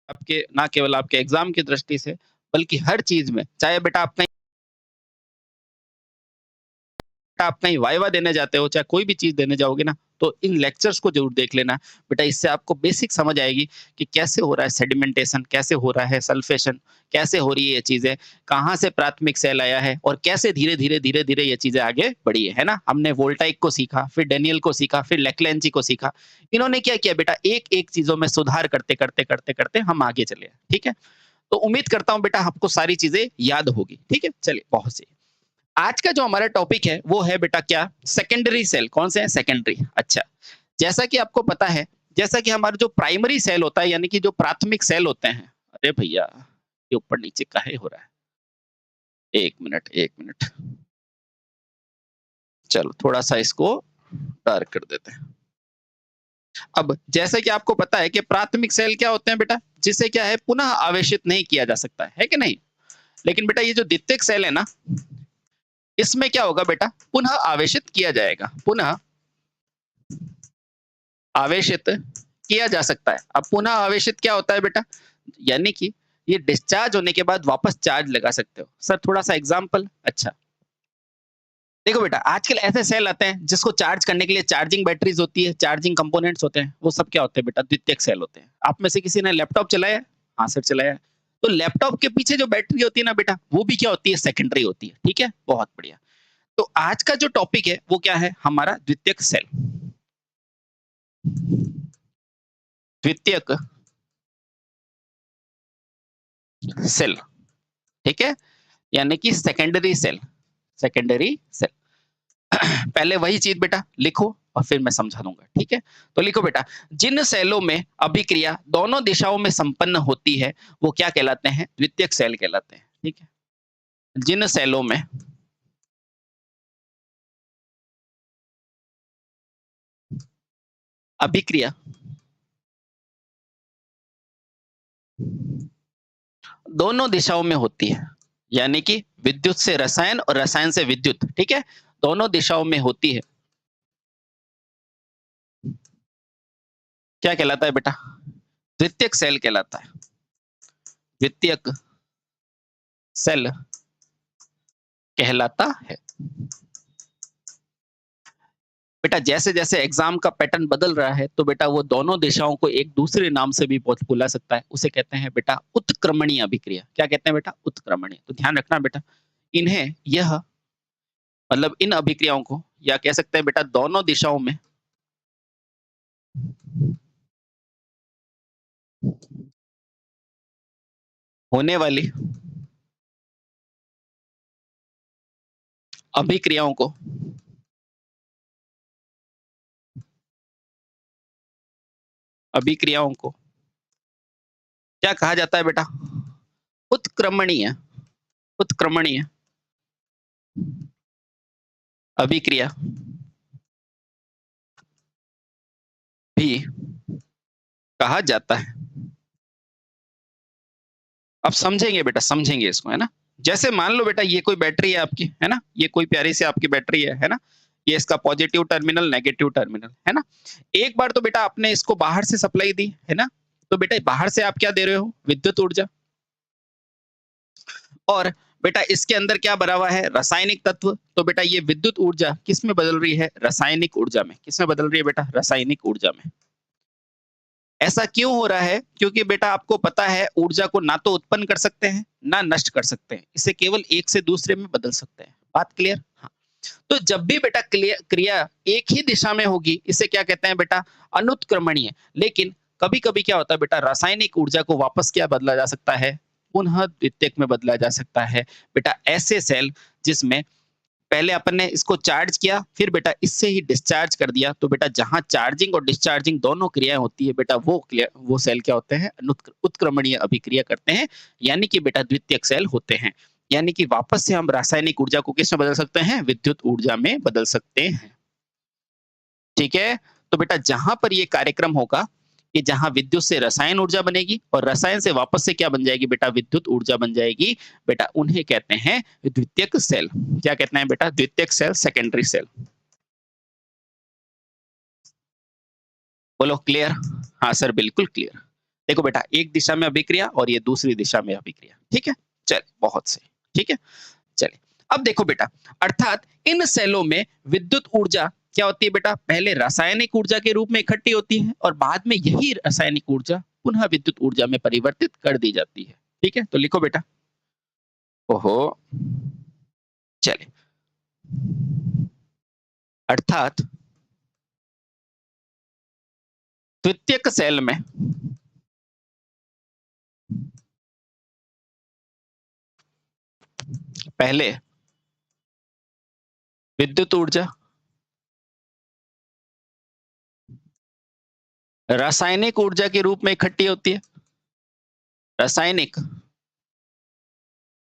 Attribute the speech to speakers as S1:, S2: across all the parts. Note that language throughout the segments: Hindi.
S1: आपके ना केवल आपके एग्जाम की दृष्टि से, बल्कि हर चीज में, चाहे बेटा आप कहीं वाइवा देने जाते हो, चाहे कोई भी चीज देने जाओगे ना, तो इन लेक्चर्स को जरूर देख लेना बेटा। इससे आपको बेसिक समझ आएगी कि कैसे हो रहा है सेडिमेंटेशन, कैसे हो रहा है सल्फेशन, कैसे हो रही है ये चीजें, कहाँ से प्राथमिक सेल आया है और कैसे धीरे धीरे धीरे धीरे ये चीजें आगे बढ़ी है ना। हमने वोल्टाइक को सीखा, फिर डेनियल को सीखा, फिर लेक्लेंची को सीखा। इन्होंने क्या किया बेटा, एक एक चीजों में सुधार करते करते करते करते हम आगे चले। ठीक है, तो उम्मीद करता हूं बेटा आपको सारी चीजें याद होगी। ठीक है, चलिए बहुत सही। आज का जो हमारा टॉपिक है वो है बेटा क्या, सेकेंडरी सेल। कौन से हैं, सेकेंडरी। अच्छा, जैसा कि आपको पता है, जैसा कि हमारा जो प्राइमरी सेल होता है, यानी कि जो प्राथमिक सेल होते हैं, अरे भैया ये ऊपर नीचे काहे हो रहा है, एक मिनट एक मिनट, चलो थोड़ा सा इसको डार्क कर देते हैं। अब जैसे कि आपको पता है कि प्राथमिक सेल क्या होते हैं बेटा, जिसे क्या है पुनः आवेशित नहीं किया जा सकता है कि नहीं। लेकिन बेटा ये जो द्वितीयक सेल है ना, इसमें क्या होगा बेटा, पुनः आवेशित किया जाएगा, पुनः आवेशित किया जा सकता है। अब पुनः आवेशित क्या होता है बेटा, यानी कि ये डिस्चार्ज होने के बाद वापस चार्ज लगा सकते हो। सर थोड़ा सा एग्जांपल। अच्छा देखो बेटा, आजकल ऐसे सेल आते हैं जिसको चार्ज करने के लिए चार्जिंग बैटरीज होती है, चार्जिंग कंपोनेंट्स होते हैं, वो सब क्या होते हैं बेटा, द्वितीयक सेल होते हैं। आप में से किसी ने लैपटॉप चलाया है? हाँ सर चलाया है। तो लैपटॉप के पीछे जो बैटरी होती है ना बेटा, वो भी क्या होती है, सेकेंडरी होती है। ठीक है, बहुत बढ़िया। तो आज का जो टॉपिक है वो क्या है, हमारा द्वितीयक सेल, द्वितीयक सेल। ठीक है, यानी कि सेकेंडरी सेल, सेकेंडरी सेल। पहले वही चीज बेटा लिखो और फिर मैं समझा दूंगा। ठीक है, तो लिखो बेटा, जिन सेलों में अभिक्रिया दोनों दिशाओं में संपन्न होती है वो क्या कहलाते हैं, द्वितीयक सेल कहलाते हैं। ठीक है, जिन सेलों में अभिक्रिया दोनों दिशाओं में होती है, यानी कि विद्युत से रसायन और रसायन से विद्युत, ठीक है, दोनों दिशाओं में होती है, क्या कहलाता है बेटा, द्वितीयक सेल कहलाता है। द्वितीयक सेल कहलाता है। बेटा जैसे जैसे एग्जाम का पैटर्न बदल रहा है, तो बेटा वो दोनों दिशाओं को एक दूसरे नाम से भी बुला सकता है, उसे कहते हैं बेटा उत्क्रमणीय अभिक्रिया। क्या कहते हैं बेटा, उत्क्रमणीय। तो ध्यान रखना बेटा, इन्हें यह मतलब इन अभिक्रियाओं को, या कह सकते हैं बेटा दोनों दिशाओं में होने वाली अभिक्रियाओं को अभिक्रियाओं को क्या कहा जाता है बेटा, उत्क्रमणीय, उत्क्रमणीय अभिक्रिया भी कहा जाता है। अब समझेंगे बेटा, समझेंगे इसको, है ना। जैसे मान लो बेटा ये कोई बैटरी है आपकी, है ना, ये कोई प्यारी सी आपकी बैटरी है ना, ये इसका पॉजिटिव टर्मिनल, नेगेटिव टर्मिनल, है ना। एक बार तो बेटा आपने इसको बाहर से सप्लाई दी, है ना, तो बेटा बाहर से आप क्या दे रहे हो, विद्युत ऊर्जा। और बेटा इसके अंदर क्या भरा हुआ है, रासायनिक तत्व। तो बेटा ये विद्युत ऊर्जा किस में बदल रही है, रासायनिक ऊर्जा में। किस में बदल रही है बेटा, रासायनिक ऊर्जा में। ऐसा क्यों हो रहा है, क्योंकि बेटा आपको पता है ऊर्जा को ना तो उत्पन्न कर सकते हैं ना नष्ट कर सकते हैं, इसे केवल एक से दूसरे में बदल सकते हैं। बात क्लियर। हाँ, तो जब भी बेटा क्रिया एक ही दिशा में होगी, इसे क्या कहते हैं बेटा, अनुत्क्रमणीय। लेकिन कभी कभी क्या होता है बेटा, रासायनिक ऊर्जा को वापस क्या बदला जा सकता है, पुनः द्वितीयक में बदला जा सकता है। बेटा ऐसे सेल जिसमें पहले अपन ने इसको चार्ज किया, फिर बेटा इससे ही डिस्चार्ज कर दिया, तो बेटा जहां चार्जिंग और डिस्चार्जिंग दोनों क्रियाएं होती है बेटा, वो सेल क्या होते हैं, उत्क्रमणीय अभिक्रिया करते हैं, यानी कि बेटा द्वितीयक सेल होते हैं। यानी कि वापस से हम रासायनिक ऊर्जा को किस में बदल सकते हैं, विद्युत ऊर्जा में बदल सकते हैं। ठीक है, तो बेटा जहां पर ये कार्यक्रम होगा कि जहां विद्युत से रसायन ऊर्जा बनेगी और रसायन से वापस से क्या बन जाएगी बेटा, विद्युत ऊर्जा बन जाएगी, बेटा उन्हें कहते हैं द्वितीयक सेल। क्या कहते हैं बेटा, द्वितीयक सेल, सेकेंडरी सेल। बोलो क्लियर। हाँ सर बिल्कुल क्लियर। देखो बेटा, एक दिशा में अभिक्रिया और ये दूसरी दिशा में अभिक्रिया, ठीक है? चलिए, बहुत सही, ठीक है? चलिए, अब देखो बेटा, अर्थात इन सेलों में विद्युत ऊर्जा क्या होती है बेटा? पहले रासायनिक ऊर्जा के रूप में इकट्ठी होती है और बाद में यही रासायनिक ऊर्जा पुनः विद्युत ऊर्जा में परिवर्तित कर दी जाती है, ठीक है? तो लिखो बेटा। ओहो! चलिए, अर्थात द्वितीयक सेल में पहले विद्युत ऊर्जा रासायनिक ऊर्जा के रूप में इकट्ठी होती है। रासायनिक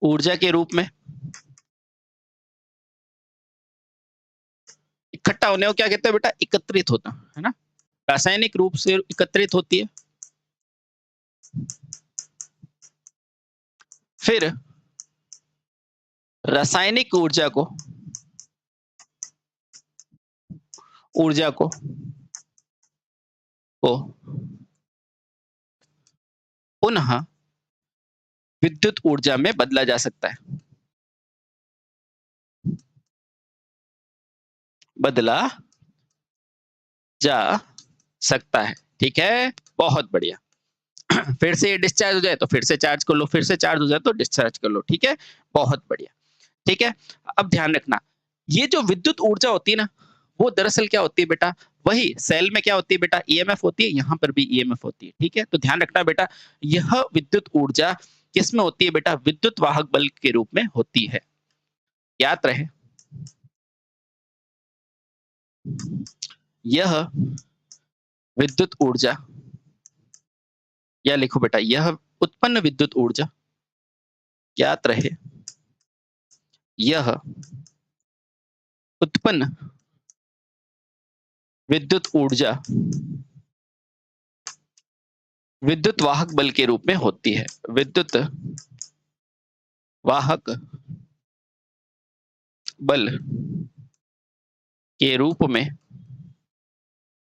S1: ऊर्जा के रूप में इकट्ठा होने को क्या कहते हैं बेटा? एकत्रित होता, है ना? रासायनिक रूप से एकत्रित होती है। फिर रासायनिक ऊर्जा को पुनः विद्युत ऊर्जा में बदला जा सकता है। बदला जा सकता है, ठीक है? बहुत बढ़िया। फिर से ये डिस्चार्ज हो जाए तो फिर से चार्ज कर लो, फिर से चार्ज हो जाए तो डिस्चार्ज कर लो, ठीक है? बहुत बढ़िया, ठीक है? अब ध्यान रखना, ये जो विद्युत ऊर्जा होती है ना, वो दरअसल क्या होती है बेटा? वही सेल में क्या होती है बेटा? ईएमएफ होती है, यहाँ पर भी ईएमएफ होती है, ठीक है? तो ध्यान रखना बेटा, यह विद्युत ऊर्जा किसमें होती है बेटा? विद्युत वाहक बल के रूप में होती है। याद रहे, यह विद्युत ऊर्जा, या लिखो बेटा, यह उत्पन्न विद्युत ऊर्जा, ज्ञात रहे, यह उत्पन्न विद्युत ऊर्जा विद्युत वाहक बल के रूप में होती है। विद्युत वाहक बल के रूप में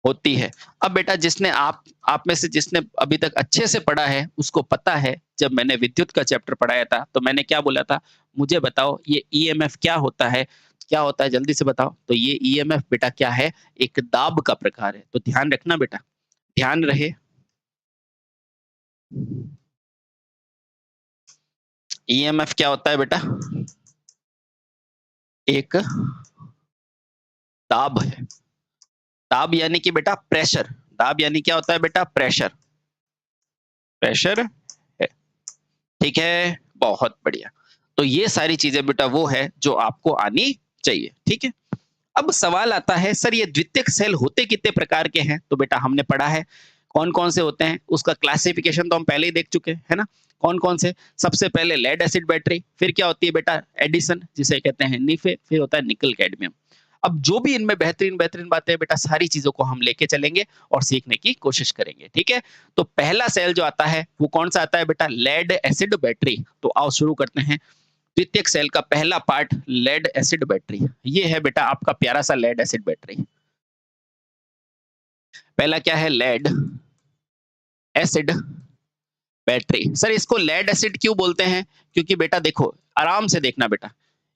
S1: होती है। अब बेटा, जिसने आप में से जिसने अभी तक अच्छे से पढ़ा है उसको पता है, जब मैंने विद्युत का चैप्टर पढ़ाया था तो मैंने क्या बोला था? मुझे बताओ ये ईएमएफ क्या होता है? क्या होता है जल्दी से बताओ? तो ये ईएमएफ बेटा क्या है? एक दाब का प्रकार है। तो ध्यान रखना बेटा, ध्यान रहे, ईएमएफ क्या होता है बेटा? एक दाब है। दाब यानी कि बेटा प्रेशर। दाब यानी क्या होता है बेटा? प्रेशर। प्रेशर है, ठीक है? बहुत बढ़िया। तो ये सारी चीजें बेटा वो है जो आपको आनी चाहिए, ठीक है? अब सवाल आता है, सर ये द्वितीयक सेल होते कितने प्रकार के हैं? तो बेटा हमने पढ़ा है कौन कौन से होते हैं, उसका क्लासिफिकेशन तो हम पहले ही देख चुके हैं, है ना? कौन कौन से? सबसे पहले लेड एसिड बैटरी, फिर क्या होती है बेटा? एडिसन, जिसे कहते हैं निफे, फिर होता है निकल कैडमियम। अब जो भी इनमें बेहतरीन बेहतरीन बातें हैं बेटा, सारी चीजों को हम लेके चलेंगे और सीखने की कोशिश करेंगे, ठीक है? तो पहला सेल जो आता है वो कौन सा आता है बेटा? Lead acid battery. तो आओ शुरू करते हैं। द्वितीयक सेल का पहला पार्ट लेड एसिड बैटरी, ये है बेटा आपका प्यारा सा लेड एसिड बैटरी। पहला क्या है? Lead acid battery. सर इसको लेड एसिड क्यों बोलते हैं? क्योंकि बेटा देखो, आराम से देखना बेटा,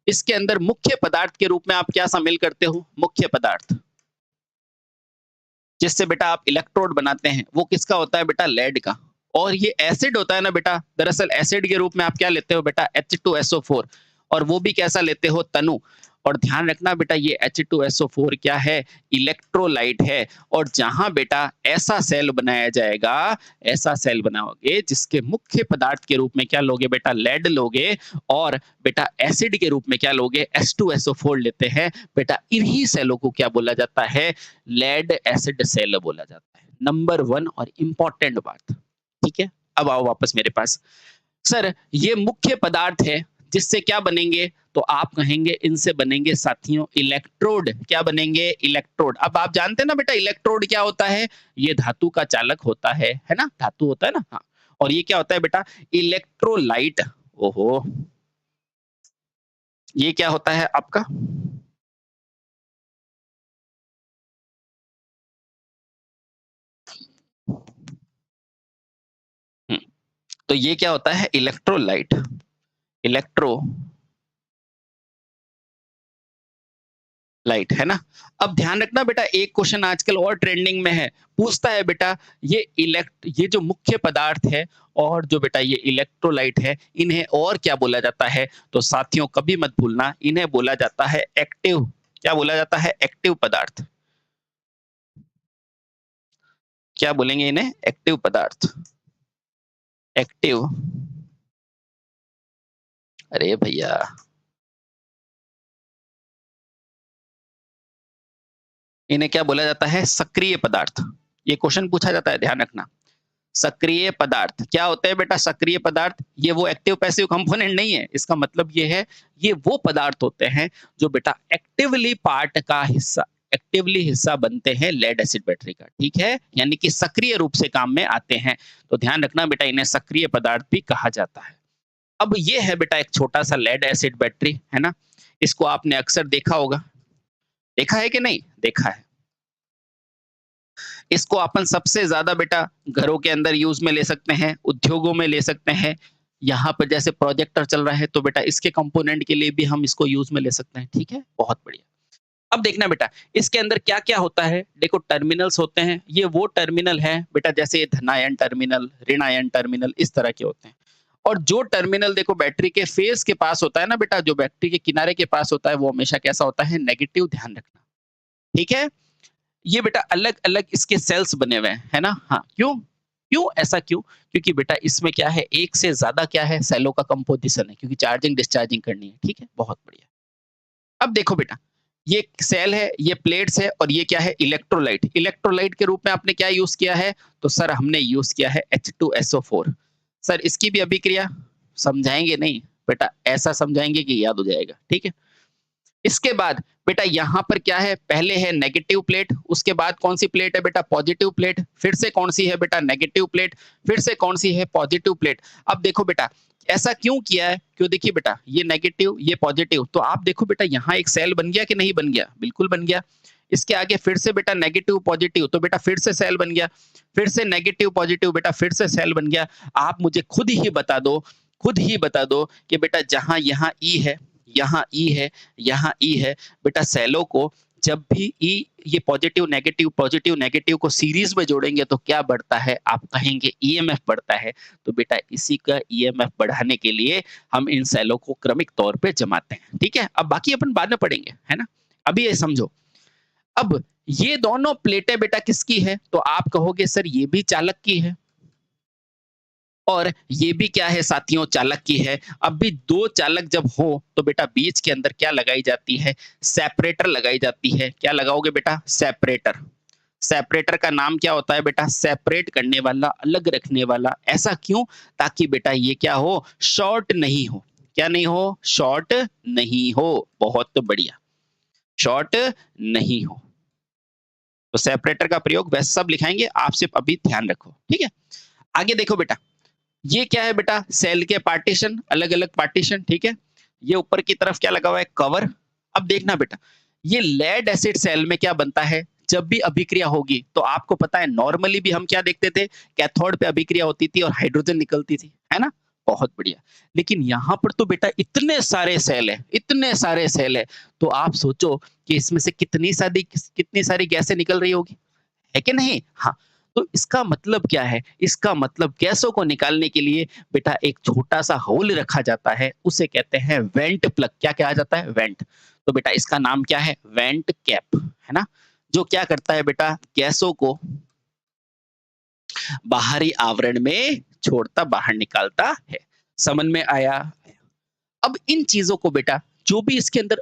S1: इसके अंदर मुख्य पदार्थ के रूप में आप क्या शामिल करते हो? मुख्य पदार्थ जिससे बेटा आप इलेक्ट्रोड बनाते हैं, वो किसका होता है बेटा? लेड का। और ये एसिड होता है ना बेटा, दरअसल एसिड के रूप में आप क्या लेते हो बेटा? H2SO4। और वो भी कैसा लेते हो? तनु। और ध्यान रखना बेटा, ये H2SO4 क्या है? इलेक्ट्रोलाइट है। और जहां बेटा ऐसा सेल बनाया जाएगा, ऐसा सेल बनाओगे जिसके मुख्य पदार्थ के रूप में क्या लोगे बेटा? लेड लोगे। और बेटा एसिड के रूप में क्या लोगे? H2SO4 लेते हैं बेटा। इन्हीं सेलों को क्या बोला जाता है? लेड एसिड सेल बोला जाता है। नंबर 1 और इंपॉर्टेंट बात, ठीक है? अब आओ वापस मेरे पास। सर ये मुख्य पदार्थ है जिससे क्या बनेंगे? तो आप कहेंगे इनसे बनेंगे साथियों इलेक्ट्रोड। क्या बनेंगे? इलेक्ट्रोड। अब आप जानते हैं ना बेटा इलेक्ट्रोड क्या होता है? ये धातु का चालक होता है ना? धातु होता है ना? हाँ। और ये क्या होता है बेटा? इलेक्ट्रोलाइट। ओहो, ये क्या होता है आपका? तो ये क्या होता है? इलेक्ट्रोलाइट। इलेक्ट्रो लाइट, है ना? अब ध्यान रखना बेटा, एक क्वेश्चन आजकल और ट्रेंडिंग में है, पूछता है बेटा ये जो मुख्य पदार्थ है और जो बेटा ये इलेक्ट्रोलाइट है, इन्हें और क्या बोला जाता है? तो साथियों कभी मत भूलना, इन्हें बोला जाता है एक्टिव। क्या बोला जाता है? एक्टिव पदार्थ। क्या बोलेंगे इन्हें? एक्टिव पदार्थ। एक्टिव। अरे भैया, इन्हें क्या बोला जाता है? सक्रिय पदार्थ। ये क्वेश्चन पूछा जाता है, ध्यान रखना। सक्रिय पदार्थ क्या होते हैं बेटा? सक्रिय पदार्थ ये वो एक्टिव पैसिव कंपोनेंट नहीं है, इसका मतलब ये है, ये वो पदार्थ होते हैं जो बेटा एक्टिवली हिस्सा बनते हैं लेड एसिड बैटरी का, ठीक है? यानी कि सक्रिय रूप से काम में आते हैं। तो ध्यान रखना बेटा, इन्हें सक्रिय पदार्थ भी कहा जाता है। अब ये है बेटा एक छोटा सा लेड एसिड बैटरी, है ना? इसको आपने अक्सर देखा होगा। देखा है कि नहीं? देखा है। इसको अपन सबसे ज्यादा बेटा घरों के अंदर यूज में ले सकते हैं, उद्योगों में ले सकते हैं। यहाँ पर जैसे प्रोजेक्टर चल रहा है तो बेटा इसके कंपोनेंट के लिए भी हम इसको यूज में ले सकते हैं, ठीक है? बहुत बढ़िया। अब देखना बेटा, इसके अंदर क्या-क्या होता है? देखो टर्मिनल्स होते हैं, ये वो टर्मिनल है बेटा जैसे धनायन टर्मिनल, ऋणायन टर्मिनल, इस तरह के होते हैं। और जो टर्मिनल देखो बैटरी के फेस के पास होता है ना बेटा, जो बैटरी के किनारे के पास होता है वो हमेशा कैसा होता है? नेगेटिव, ध्यान रखना। ठीक है? ये बेटा अलग-अलग इसके सेल्स बने हुए हैं, है ना? हाँ, क्यों? क्यों ऐसा क्यों? क्योंकि बेटा इसमें क्या है, एक से ज़्यादा क्या है, सेलों का कंपोज़िशन है, क्योंकि चार्जिंग डिस्चार्जिंग करनी है, ठीक है? बहुत बढ़िया। अब देखो बेटा, ये सेल है, ये प्लेट्स है और ये क्या है? इलेक्ट्रोलाइट। इलेक्ट्रोलाइट के रूप में आपने क्या यूज़ किया है? तो सर हमने यूज़ किया है H2SO4। सर इसकी भी अभिक्रिया समझाएँगे नहीं, बेटा ऐसा समझाएँगे कि याद हो जाएगा, ठीक है? इसके बाद बेटा यहाँ पर क्या है? पहले है नेगेटिव प्लेट, उसके बाद कौन सी प्लेट है बेटा? पॉजिटिव प्लेट, फिर से कौन सी है बेटा? नेगेटिव प्लेट, फिर से कौन सी है? Positive plate. अब देखो बेटा, ऐसा क्यों किया है? क्यों? देखिए बेटा, ये नेगेटिव, ये पॉजिटिव, तो आप देखो बेटा यहाँ एक सेल बन गया कि नहीं बन गया? बिल्कुल बन गया। इसके आगे फिर से बेटा नेगेटिव पॉजिटिव, तो बेटा फिर से सेल बन गया। फिर से नेगेटिव पॉजिटिव, बेटा फिर से सेल बन गया। आप मुझे खुद ही बता दो कि बेटा जहाँ यहाँ ई है, यहाँ ई है, यहाँ ई है, बेटा सेलों को जब भी ई ये पॉजिटिव नेगेटिव को सीरीज में जोड़ेंगे तो क्या बढ़ता है? आप कहेंगे ईएमएफ बढ़ता है। तो बेटा इसी का ईएमएफ बढ़ाने के लिए हम इन सेलों को क्रमिक तौर पे जमाते हैं, ठीक है? अब बाकी अपन बाद में पढ़ेंगे, है ना? अभी ये समझो। अब ये दोनों प्लेटें बेटा किसकी है? तो आप कहोगे सर ये भी चालक की है और ये भी क्या है साथियों? चालक की है। अब भी दो चालक जब हो तो बेटा बीच के अंदर क्या लगाई जाती है? सेपरेटर लगाई जाती है। क्या लगाओगे बेटा? सेपरेटर। सेपरेटर का नाम क्या होता है बेटा? सेपरेट करने वाला, अलग रखने वाला। ऐसा क्यों? ताकि बेटा ये क्या हो? शॉर्ट नहीं हो। क्या नहीं हो? शॉर्ट नहीं हो। बहुत बढ़िया। शॉर्ट नहीं हो। तो सेपरेटर का प्रयोग वैसे सब लिखाएंगे, आप सिर्फ अभी ध्यान रखो, ठीक है? आगे देखो बेटा, ये क्या है बेटा? सेल के पार्टीशन, अलग-अलग पार्टीशन, ठीक है? ये ऊपर की तरफ क्या लगा हुआ है? कवर। अब देखना बेटा, ये लेड एसिड सेल में क्या बनता है? जब भी अभिक्रिया होगी तो आपको पता है नॉर्मली भी हम क्या देखते थे? कैथोड पे अभिक्रिया होती थी और हाइड्रोजन निकलती थी, है ना? बहुत बढ़िया। लेकिन यहाँ पर तो बेटा इतने सारे सेल है, तो आप सोचो कि इसमें से कितनी सारी गैसें निकल रही होगी, है कि नहीं? हाँ, तो इसका मतलब क्या है? इसका मतलब गैसों को निकालने के लिए बेटा एक छोटा-सा होल रखा जाता है, उसे कहते हैं वेंट प्लग। क्या कहा जाता है? वेंट। तो बेटा इसका नाम क्या है? वेंट कैप, है ना? जो क्या करता है बेटा? गैसों को बाहरी आवरण में छोड़ता, बाहर निकालता है। समझ में आया? अब इन चीज़ों को बेटा, जो भी इसके अंदर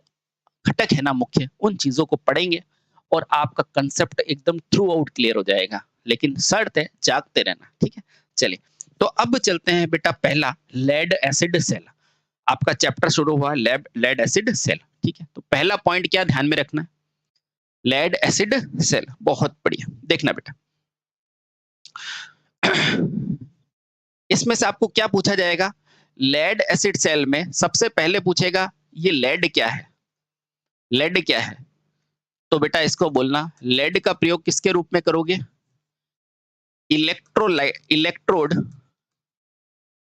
S1: घटक है ना मुख्य, उन चीज़ों को पढ़ेंगे और आपका कंसेप्ट एकदम थ्रू आउट क्लियर हो जाएगा। लेकिन शर्त है जागते रहना, ठीक है? चलिए, तो अब चलते हैं बेटा पहला लेड एसिड सेल। आपका चैप्टर शुरू हुआ लेड एसिड सेल, ठीक है? तो पहला पॉइंट क्या ध्यान में रखना है? लेड एसिड सेल, बहुत बढ़िया। देखना बेटा, इसमें से आपको क्या पूछा जाएगा? लेड एसिड सेल में सबसे पहले पूछेगा ये लेड क्या है? लेड क्या है? तो बेटा इसको बोलना, लेड का प्रयोग किसके रूप में करोगे? इलेक्ट्रोड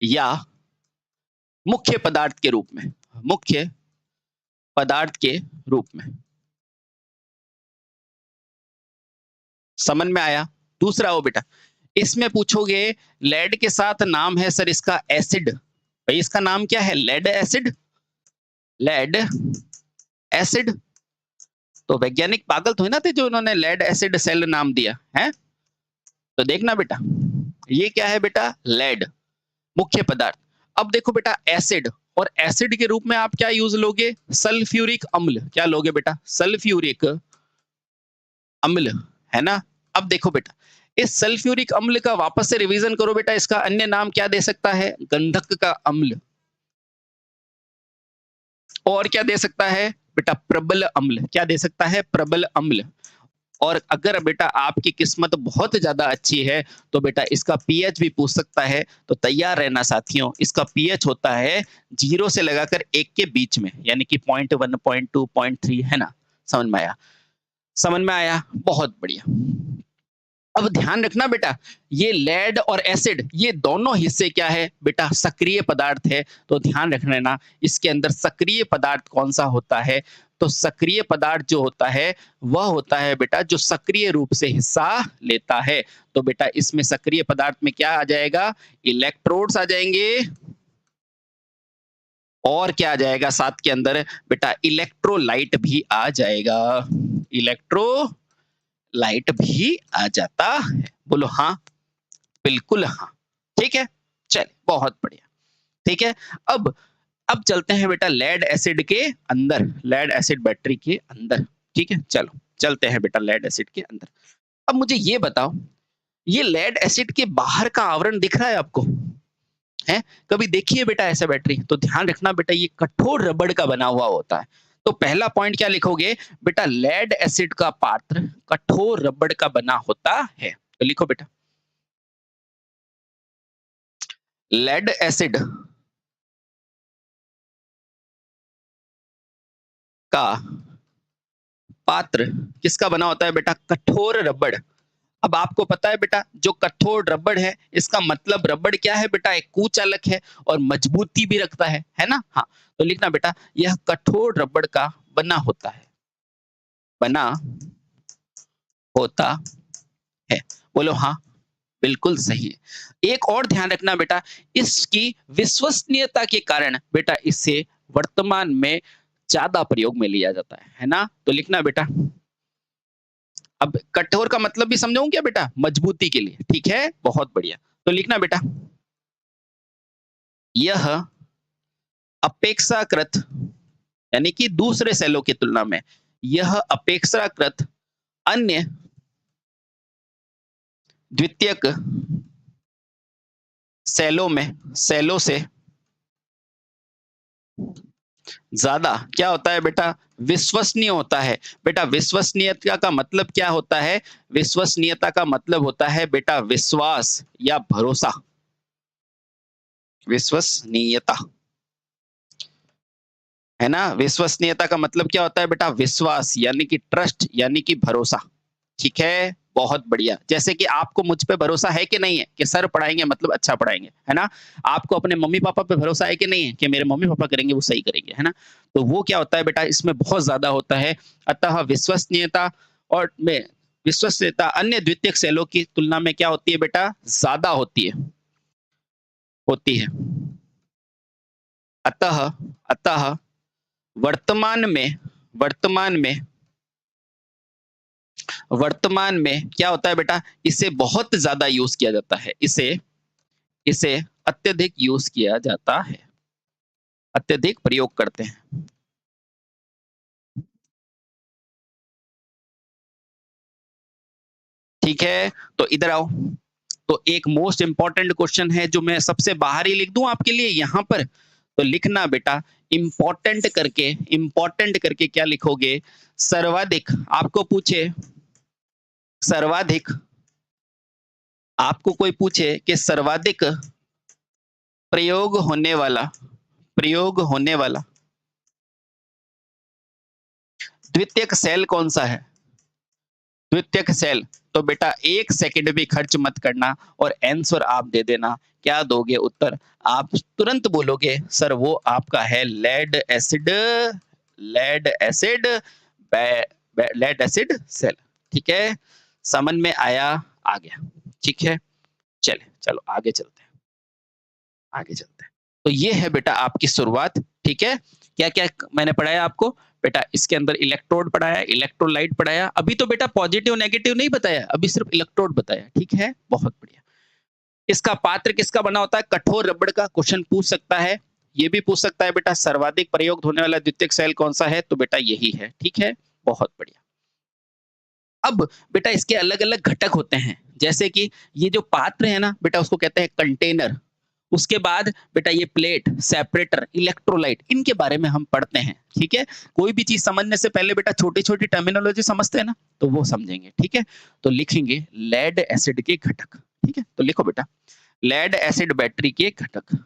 S1: या मुख्य पदार्थ के रूप में, मुख्य पदार्थ के रूप में। समझ में आया? दूसरा हो बेटा, इसमें पूछोगे लेड के साथ नाम है सर इसका एसिड, भाई इसका नाम क्या है? Lead acid, lead acid. तो वैज्ञानिक पागल तो है ना थे जो उन्होंने लेड एसिड सेल नाम दिया है। तो देखना बेटा, ये क्या है बेटा? लेड, मुख्य पदार्थ। अब देखो बेटा एसिड, और एसिड के रूप में आप क्या यूज लोगे? सल्फ्यूरिक अम्ल। क्या लोगे बेटा? सल्फ्यूरिक अम्ल, है ना? अब देखो बेटा, इस सल्फ्यूरिक अम्ल का वापस से रिवीजन करो बेटा, इसका अन्य नाम क्या दे सकता है? गंधक का अम्ल। और क्या दे सकता है बेटा? प्रबल अम्ल। क्या दे सकता है? प्रबल अम्ल। और अगर बेटा आपकी किस्मत बहुत ज्यादा अच्छी है तो बेटा इसका पीएच भी पूछ सकता है। तो तैयार रहना साथियों, इसका पीएच होता है 0 से लगाकर 1 के बीच में, यानी कि 0.1, 0.2, 0.3, है ना? समझ में आया? समझ में आया? बहुत बढ़िया। अब ध्यान रखना बेटा, ये लेड और एसिड ये दोनों हिस्से क्या है बेटा? सक्रिय पदार्थ है। तो ध्यान रखना ना, इसके अंदर सक्रिय पदार्थ कौन सा होता है? तो सक्रिय पदार्थ जो होता है वह होता है बेटा जो सक्रिय रूप से हिस्सा लेता है। तो बेटा इसमें सक्रिय पदार्थ में क्या आ जाएगा? इलेक्ट्रोड्स आ जाएंगे। और क्या आ जाएगा साथ के अंदर बेटा? इलेक्ट्रोलाइट भी आ जाएगा। इलेक्ट्रोलाइट भी आ जाता है। बोलो हाँ, बिल्कुल हाँ। ठीक है, चल बहुत बढ़िया। ठीक है, अब चलते हैं बेटा लेड एसिड के अंदर, लेड एसिड बैटरी के अंदर। ठीक है, चलो चलते हैं बेटा लेड एसिड के अंदर। अब मुझे ये बताओ, ये लेड एसिड के बाहर का आवरण दिख रहा है आपको? है कभी देखिए बेटा ऐसा बैटरी? तो ध्यान रखना बेटा, ये कठोर रबड़ का बना हुआ होता है। तो पहला पॉइंट क्या लिखोगे बेटा? लेड एसिड का पात्र कठोर रबड़ का बना होता है। तो लिखो बेटा, लेड एसिड का पात्र किसका बना होता है बेटा? कठोर रबड़। अब आपको पता है बेटा, जो कठोर रबड़ है इसका मतलब रबड़ क्या है बेटा? एक कुचालक है और मजबूती भी रखता है ना? हाँ, तो लिखना बेटा यह कठोर रबड़ का बना होता है, बना होता है। बोलो हाँ, बिल्कुल सही है। एक और ध्यान रखना बेटा, इसकी विश्वसनीयता के कारण बेटा इसे वर्तमान में ज्यादा प्रयोग में लिया जाता है ना? तो लिखना बेटा, अब कठोर का मतलब भी समझाऊं क्या बेटा? मजबूती के लिए। ठीक है, बहुत बढ़िया। तो लिखना बेटा, यह अपेक्षाकृत, यानी कि दूसरे सेलों की तुलना में यह अपेक्षाकृत अन्य द्वितीयक सेलों से ज्यादा क्या होता है बेटा? विश्वसनीय होता है। बेटा विश्वसनीयता का मतलब क्या होता है? विश्वसनीयता का मतलब होता है बेटा विश्वास या भरोसा। विश्वसनीयता, है ना? विश्वसनीयता का मतलब क्या होता है बेटा? विश्वास, यानी कि ट्रस्ट, यानी कि भरोसा। ठीक है, बहुत बढ़िया। जैसे कि आपको मुझ पे भरोसा है कि नहीं है कि सर पढ़ाएंगे मतलब अच्छा पढ़ाएंगे, है ना? आपको अपने मम्मी पापा पे भरोसा है कि नहीं है कि मेरे मम्मी पापा करेंगे वो सही करेंगे, है ना? तो वो क्या होता है बेटा? इसमें बहुत ज्यादा होता है। अतः विश्वसनीयता और में विश्वसनीयता अन्य द्वितीयक सेलों की तुलना में क्या होती है बेटा? ज्यादा होती है, होती है। अतः अतः वर्तमान में वर्तमान में वर्तमान में क्या होता है बेटा? इसे बहुत ज्यादा यूज किया जाता है। इसे अत्यधिक यूज किया जाता है, अत्यधिक प्रयोग करते हैं। ठीक है, तो इधर आओ। तो एक मोस्ट इंपॉर्टेंट क्वेश्चन है जो मैं सबसे बाहर ही लिख दूं आपके लिए यहां पर। तो लिखना बेटा, इंपॉर्टेंट करके क्या लिखोगे? सर्वाधिक आपको पूछे, सर्वाधिक आपको कोई पूछे कि सर्वाधिक प्रयोग होने वाला प्रयोग होने वाला द्वितीयक सेल कौन सा है? द्वितीयक सेल, तो बेटा 1 सेकंड भी खर्च मत करना और आंसर आप दे देना। क्या दोगे उत्तर? आप तुरंत बोलोगे सर वो आपका है lead acid, lead acid, lead acid cell. ठीक है, समझ में आया? आ गया। ठीक है, चले चलो आगे चलते हैं, आगे चलते हैं। तो ये है बेटा आपकी शुरुआत। ठीक है, क्या क्या मैंने पढ़ाया आपको? बेटा इसके अंदर इलेक्ट्रोड पढ़ाया, इलेक्ट्रोलाइट पढ़ाया। अभी तो बेटा पॉजिटिव नेगेटिव नहीं बताया, अभी सिर्फ इलेक्ट्रोड बताया। ठीक है, बहुत बढ़िया। इसका पात्र किसका बना होता है? कठोर रबड़ का। क्वेश्चन पूछ सकता है, ये भी पूछ सकता है बेटा सर्वाधिक प्रयोग होने वाला द्वितीयक सेल कौन सा है? तो बेटा यही है। ठीक है, बहुत बढ़िया। अब बेटा इसके अलग अलग घटक होते हैं, जैसे कि ये जो पात्र है ना बेटा उसको कहते हैं कंटेनर। उसके बाद बेटा ये प्लेट, सेपरेटर, इलेक्ट्रोलाइट, इनके बारे में हम पढ़ते हैं। ठीक है, कोई भी चीज समझने से पहले बेटा छोटी छोटी टर्मिनोलॉजी समझते हैं ना, तो वो समझेंगे। ठीक है, तो लिखेंगे लेड एसिड के घटक। ठीक है, तो लिखो बेटा लेड एसिड बैटरी के घटक।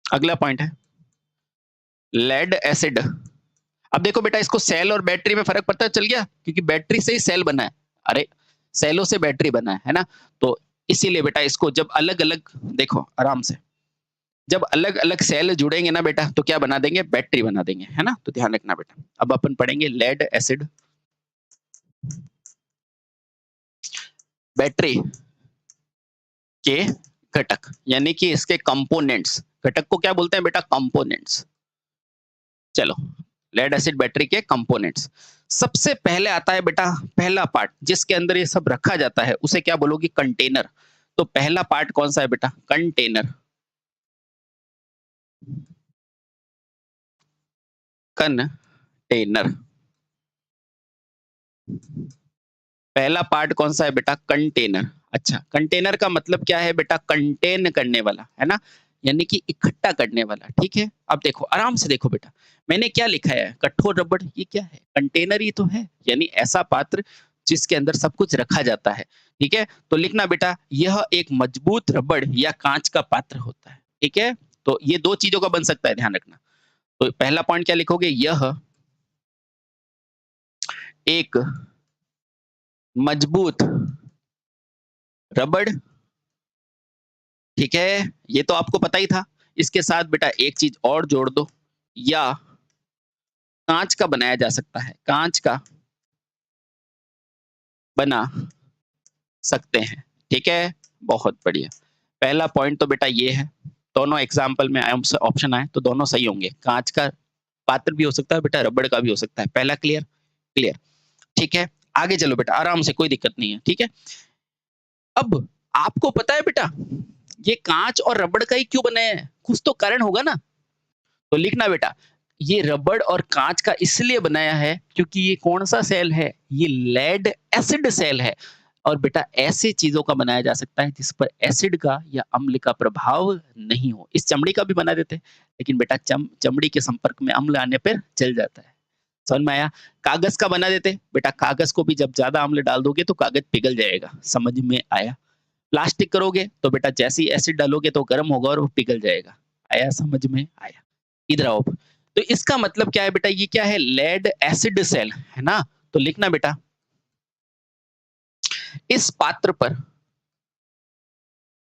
S1: अगला पॉइंट है लेड एसिड। अब देखो बेटा इसको सेल और बैटरी में फर्क पता चल गया, क्योंकि बैटरी से ही सेल बना है। अरे सेलों से बैटरी बना है ना, तो इसीलिए बेटा इसको जब अलग अलग, देखो आराम से, जब अलग अलग सेल जुड़ेंगे ना बेटा तो क्या बना देंगे? बैटरी बना देंगे, है ना। तो ध्यान रखना बेटा। अब अपन पढ़ेंगे लेड एसिड बैटरी के घटक, यानी कि इसके कंपोनेंट्स। घटक को क्या बोलते हैं बेटा? कंपोनेंट्स। चलो, लेड एसिड बैटरी के कंपोनेंट्स। सबसे पहले आता है बेटा पहला पार्ट, जिसके अंदर ये सब रखा जाता है, उसे क्या बोलोगी? कंटेनर। तो पहला पार्ट कौन सा है बेटा? कंटेनर। कंटेनर, पहला पार्ट कौन सा है बेटा? कंटेनर। अच्छा, कंटेनर का मतलब क्या है बेटा? कंटेन करने वाला, है ना, यानी कि इकट्ठा करने वाला। ठीक है, अब देखो आराम से देखो बेटा, मैंने क्या लिखा है? कठोर रबड़। ये क्या है? कंटेनर ही तो है, यानी ऐसा पात्र जिसके अंदर सब कुछ रखा जाता है। ठीक है, तो लिखना बेटा यह एक मजबूत रबड़ या कांच का पात्र होता है। ठीक है, तो ये दो चीजों का बन सकता है, ध्यान रखना। तो पहला पॉइंट क्या लिखोगे? यह एक मजबूत रबड़। ठीक है, ये तो आपको पता ही था। इसके साथ बेटा एक चीज और जोड़ दो, या कांच का बनाया जा सकता है, कांच का बना सकते हैं। ठीक है, बहुत बढ़िया। पहला पॉइंट तो बेटा ये है, दोनों एग्जाम्पल में ऑप्शन आए तो दोनों सही होंगे। कांच का पात्र भी हो सकता है बेटा, रबड़ का भी हो सकता है। पहला क्लियर? क्लियर। ठीक है, आगे चलो बेटा आराम से, कोई दिक्कत नहीं है। ठीक है, अब आपको पता है बेटा ये कांच और रबड़ का ही क्यों बने हैं? कुछ तो कारण होगा ना। तो लिखना बेटा ये रबड़ और कांच का इसलिए बनाया है क्योंकि ये कौन सा सेल है? ये लेड एसिड सेल है। और बेटा ऐसे चीजों का बनाया जा सकता है जिस पर एसिड का या अम्ल का प्रभाव नहीं हो। इस चमड़ी का भी बना देते हैं, लेकिन बेटा चमड़ी के संपर्क में अम्ल आने पर जल जाता है। समझ में आया? कागज का बना देते, बेटा कागज को भी जब ज्यादा अम्ल डाल दोगे तो कागज पिघल जाएगा। समझ में आया? प्लास्टिक करोगे तो बेटा जैसे ही एसिड डालोगे तो गर्म होगा और वो पिघल जाएगा। आया समझ में? आया? इधर आओ। तो इसका मतलब क्या है बेटा? ये क्या है? लेड एसिड सेल, है ना। तो लिखना बेटा इस पात्र पर,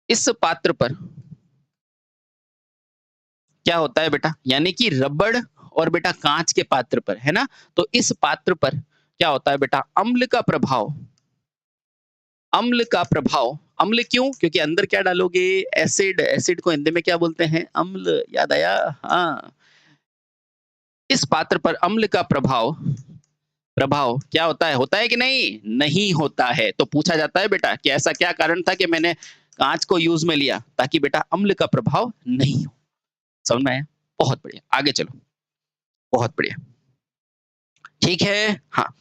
S1: इस पात्र पर क्या होता है बेटा? यानी कि रबड़ और बेटा कांच के पात्र पर, है ना। तो इस पात्र पर क्या होता है बेटा? अम्ल का प्रभाव। अम्ल का प्रभाव। अम्ल क्यों? क्योंकि अंदर क्या डालोगे? एसिड। एसिड को हिंदी में क्या बोलते हैं? अम्ल। याद आया? हाँ, इस पात्र पर अम्ल का प्रभाव, प्रभाव क्या होता है कि नहीं? नहीं होता है। तो पूछा जाता है बेटा कि ऐसा क्या कारण था कि मैंने कांच को यूज में लिया? ताकि बेटा अम्ल का प्रभाव नहीं हो। समझ में आया? बहुत बढ़िया, आगे चलो। बहुत बढ़िया, ठीक है। हाँ,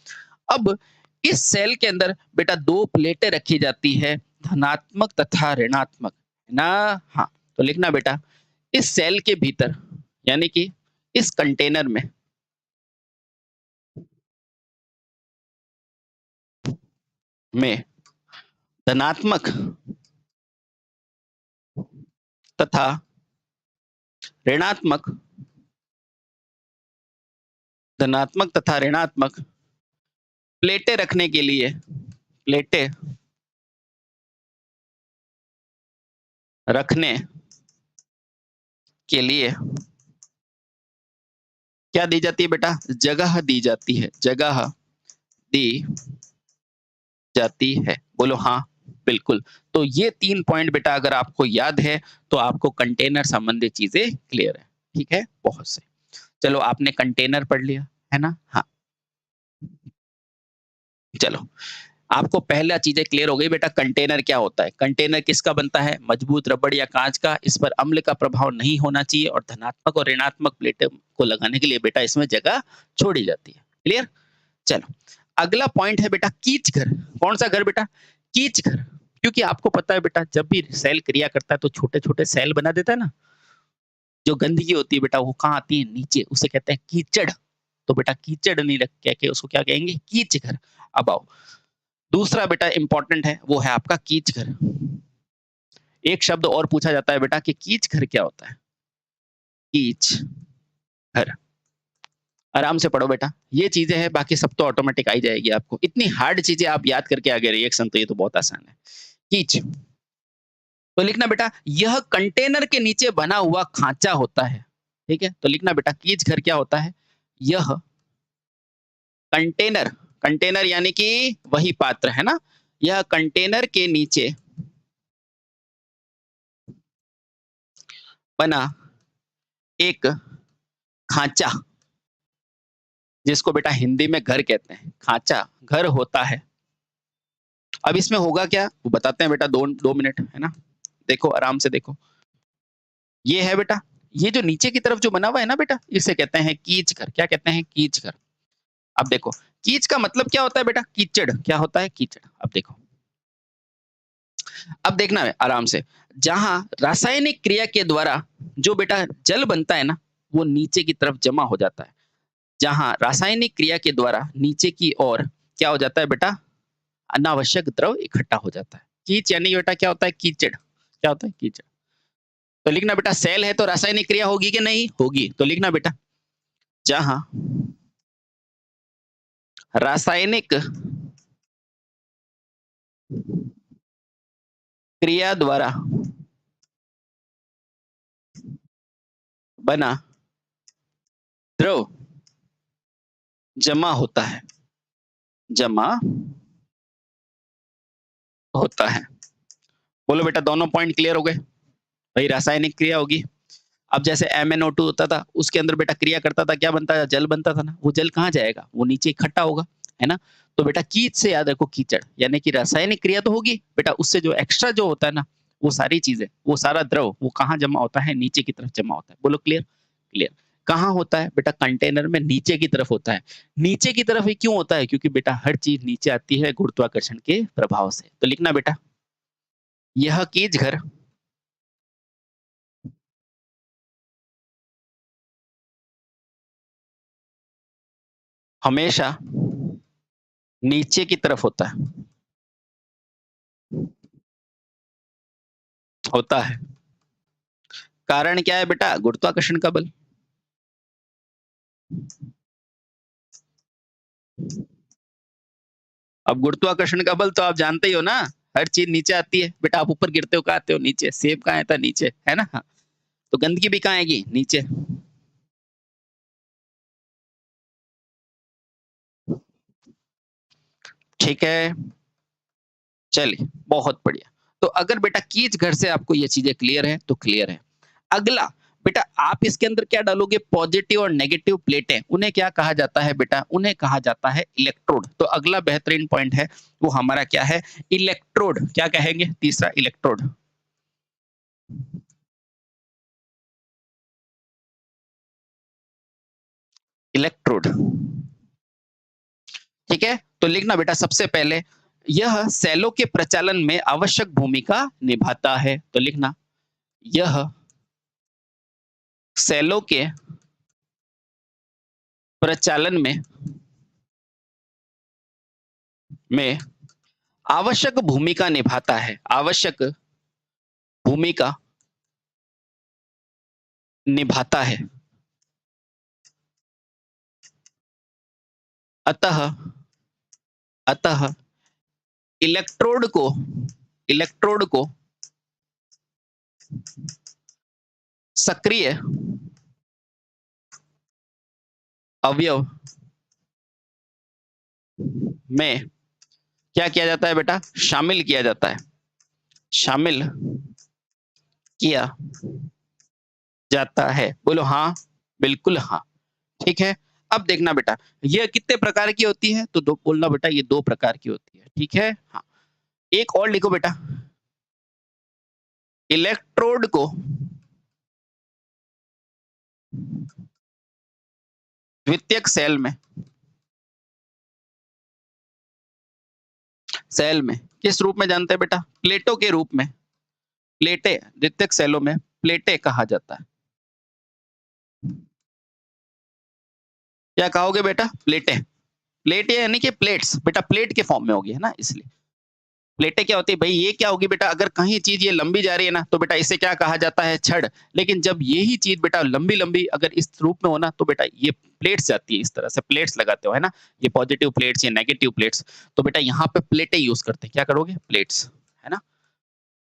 S1: अब इस सेल के अंदर बेटा दो प्लेटें रखी जाती है, धनात्मक तथा ऋणात्मक, है ना। हाँ, तो लिखना बेटा इस सेल के भीतर, यानी कि इस कंटेनर में धनात्मक तथा ऋणात्मक, धनात्मक तथा ऋणात्मक प्लेटें रखने के लिए, प्लेटें रखने के लिए क्या दी जाती है बेटा? जगह दी जाती है, जगह दी जाती है। बोलो हाँ, बिल्कुल। तो ये 3 पॉइंट बेटा अगर आपको याद है, तो आपको कंटेनर संबंधित चीज़ें क्लियर है। ठीक है? बहुत सही। चलो आपने कंटेनर पढ़ लिया, है ना? हाँ, चलो। आपको पहला चीज़ें क्लियर हो गई बेटा कंटेनर क्या होता है? कंटेनर किसका बनता है? मजबूत रबड़ या काँच का, इस पर अम्ल का प्रभाव नहीं होना चाहिए और धनात्मक और ऋणात्मक प्लेटों को लगाने के लिए बेटा इसमें जगह छोड़ी जाती है। क्लियर? चलो, अगला पॉइंट है बेटा कीच घर। कौन-सा घर बेटा? कीच घर। क्योंकि आपको पता है बेटा जब भी सेल क्रिया करता है तो छोटे-छोटे सेल बना देता है ना? जो गंदगी होती है बेटा वो कहाँ आती है? नीचे, उसे कहते हैं कीचड़। तो बेटा कीचड़ नहीं रख कह के उसको क्या कहेंगे? कीच घर। अब आओ, दूसरा बेटा इंपॉर्टेंट है, वो है आपका कीच घर। एक शब्द और पूछा जाता है बेटा कि कीच घर क्या होता है? कीच घर। आराम से पढ़ो बेटा। ये चीज़ें हैं, बाकी सब तो ऑटोमैटिक आ ही जाएगी आपको। इतनी हार्ड चीज़ें आप याद करके आ गए रिएक्शन, तो ये तो बहुत आसान है। कीच, तो लिखना बेटा यह कंटेनर के नीचे बना हुआ खाँचा होता है। ठीक है? तो लिखना बेटा कीच घर क्या होता है? यह कंटेनर, कंटेनर यानी कि वही पात्र, है ना? यह कंटेनर के नीचे बना एक खाँचा, जिसको बेटा हिंदी में घर कहते हैं। खाँचा, घर होता है। अब इसमें होगा क्या? वो बताते हैं बेटा, 2 मिनट, है ना? देखो, आराम से देखो। ये है बेटा, ये जो नीचे की तरफ जो बना हुआ है ना बेटा, इसे कहते हैं कीच घर। क्या कहते हैं? कीच घर। अब देखो, कीच का मतलब क्या होता है बेटा? कीचड़। क्या होता है? कीचड़। अब देखो, अब देखना है आराम से। जहां रासायनिक क्रिया के द्वारा जो बेटा जल बनता है ना, वो नीचे की तरफ जमा हो जाता है। जहां रासायनिक क्रिया के द्वारा नीचे की ओर क्या हो जाता है बेटा? अनावश्यक द्रव इकट्ठा हो जाता है। कीच यानी बेटा क्या होता है? कीचड़। क्या होता है? कीचड़। तो लिखना बेटा सेल है तो रासायनिक क्रिया होगी कि नहीं होगी? तो लिखना बेटा जहां रासायनिक क्रिया द्वारा बना द्रव जमा होता है, जमा होता है। बोलो बेटा दोनों पॉइंट क्लियर हो गए? भाई रासायनिक क्रिया होगी। अब जैसे MnO2 होता था, उसके अंदर बेटा क्रिया करता था, क्या बनता था? जल बनता था ना। वो जल कहाँ जाएगा? वो नीचे इकट्ठा होगा, है ना? तो बेटा कीच से याद रखो कीचड़, यानी कि रासायनिक क्रिया तो होगी बेटा, उससे जो एक्स्ट्रा जो होता है ना, वो सारी चीजें, वो सारा द्रव, वो कहाँ जमा होता है? नीचे की तरफ जमा होता है। बोलो क्लियर? क्लियर। कहाँ होता है बेटा? कंटेनर में नीचे की तरफ होता है। नीचे की तरफ ही क्यों होता है? क्योंकि बेटा हर चीज नीचे आती है गुरुत्वाकर्षण के प्रभाव से। तो लिखना बेटा यह कीच घर हमेशा नीचे की तरफ होता है। कारण क्या है बेटा? गुरुत्वाकर्षण का बल। अब गुरुत्वाकर्षण का बल तो आप जानते ही हो ना, हर चीज नीचे आती है बेटा। आप ऊपर गिरते हो कहाँ आते हो? नीचे। सेब कहाँ आता है? नीचे, है ना? तो गंदगी भी कहाँ आएगी? नीचे। ठीक है, चलिए बहुत बढ़िया। तो अगर बेटा कीच घर से आपको ये चीजें क्लियर है तो क्लियर है। अगला बेटा आप इसके अंदर क्या डालोगे? पॉजिटिव और नेगेटिव प्लेटें, उन्हें क्या कहा जाता है बेटा? उन्हें कहा जाता है इलेक्ट्रोड। तो अगला बेहतरीन पॉइंट है वो हमारा क्या है? इलेक्ट्रोड। क्या कहेंगे? तीसरा इलेक्ट्रोड। इलेक्ट्रोड। ठीक है? तो लिखना बेटा सबसे पहले यह सेलों के प्रचालन में आवश्यक भूमिका निभाता है। तो लिखना यह सेलों के प्रचालन में आवश्यक भूमिका निभाता है। आवश्यक भूमिका निभाता है। अतः अतः इलेक्ट्रोड को सक्रिय अवयव में क्या किया जाता है बेटा? शामिल किया जाता है, शामिल किया जाता है। बोलो हाँ, बिल्कुल हाँ। ठीक है। अब देखना बेटा, यह कितने प्रकार की होती है? तो दो बोलना बेटा, ये 2 प्रकार की होती है। ठीक है। हाँ, एक और लिखो बेटा, इलेक्ट्रोड को द्वितीयक सेल में किस रूप में जानते हैं बेटा? प्लेटों के रूप में। प्लेटें, द्वितीयक सेलों में प्लेटें कहा जाता है। क्या कहोगे बेटा? प्लेटें। प्लेट यानी कि प्लेट्स बेटा, प्लेट के फॉर्म में होगी, है ना, इसलिए प्लेटें क्या होती है भाई? ये क्या होगी बेटा? अगर कहीं चीज ये लंबी जा रही है ना, तो बेटा इसे क्या कहा जाता है? छड़। लेकिन जब यही चीज बेटा लंबी लंबी अगर इस रूप में हो ना, तो बेटा ये प्लेट्स जाती है, इस तरह से प्लेट्स लगाते हो, है ना, ये पॉजिटिव प्लेट्स, ये नेगेटिव प्लेट्स। तो बेटा यहाँ पे प्लेटें यूज करते हैं। क्या करोगे? प्लेट्स, है ना।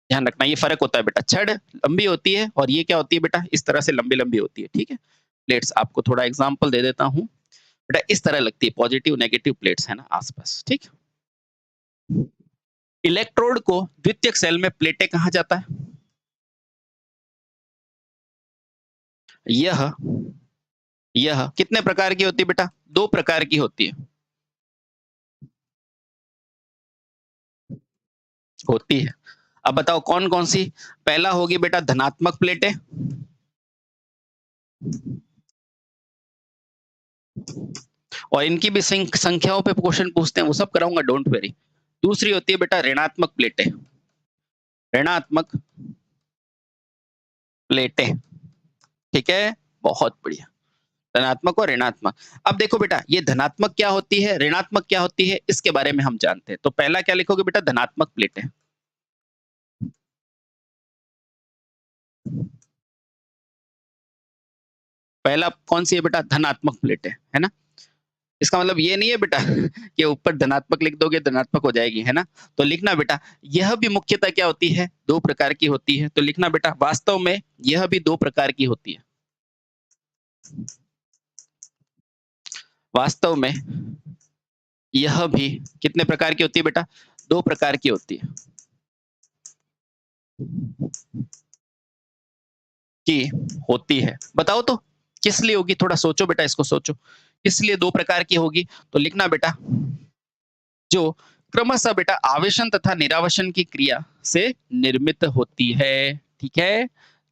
S1: ध्यान रखना, ये फर्क होता है बेटा। छड़ लंबी होती है और ये क्या होती है बेटा? इस तरह से लंबी लंबी होती है। ठीक है। प्लेट्स, आपको थोड़ा एग्जाम्पल दे देता हूँ बेटा, इस तरह लगती है, पॉजिटिव नेगेटिव प्लेट्स, है ना, आसपास। ठीक। इलेक्ट्रोड को द्वितीयक सेल में प्लेटें कहा जाता है। यह यह कितने प्रकार की होती है बेटा? 2 प्रकार की होती है। होती है। अब बताओ कौन कौन सी? पहला होगी बेटा धनात्मक प्लेटें, और इनकी भी संख्याओं पे क्वेश्चन पूछते हैं, वो सब कराऊंगा, डोंट वेरी। दूसरी होती है बेटा ऋणात्मक प्लेटें, ऋणात्मक प्लेटें। ठीक है, बहुत बढ़िया। धनात्मक और ऋणात्मक। अब देखो बेटा, ये धनात्मक क्या होती है, ऋणात्मक क्या होती है, इसके बारे में हम जानते हैं। तो पहला क्या लिखोगे बेटा? धनात्मक प्लेटें। पहला कौन सी है बेटा? धनात्मक प्लेटें, है ना। इसका मतलब ये नहीं है बेटा कि ऊपर धनात्मक लिख दोगे धनात्मक हो जाएगी, है ना। तो लिखना बेटा, यह भी मुख्यतः क्या होती है? 2 प्रकार की होती है। तो लिखना बेटा, वास्तव में यह भी 2 प्रकार की होती है। वास्तव में यह भी कितने प्रकार की होती है बेटा? 2 प्रकार की होती है। की होती है। बताओ तो किस लिए होगी? थोड़ा सोचो बेटा, इसको सोचो, किस लिए 2 प्रकार की होगी? तो लिखना बेटा, जो क्रमशः बेटा आवेशन तथा निरावेशन की क्रिया से निर्मित होती है। ठीक है।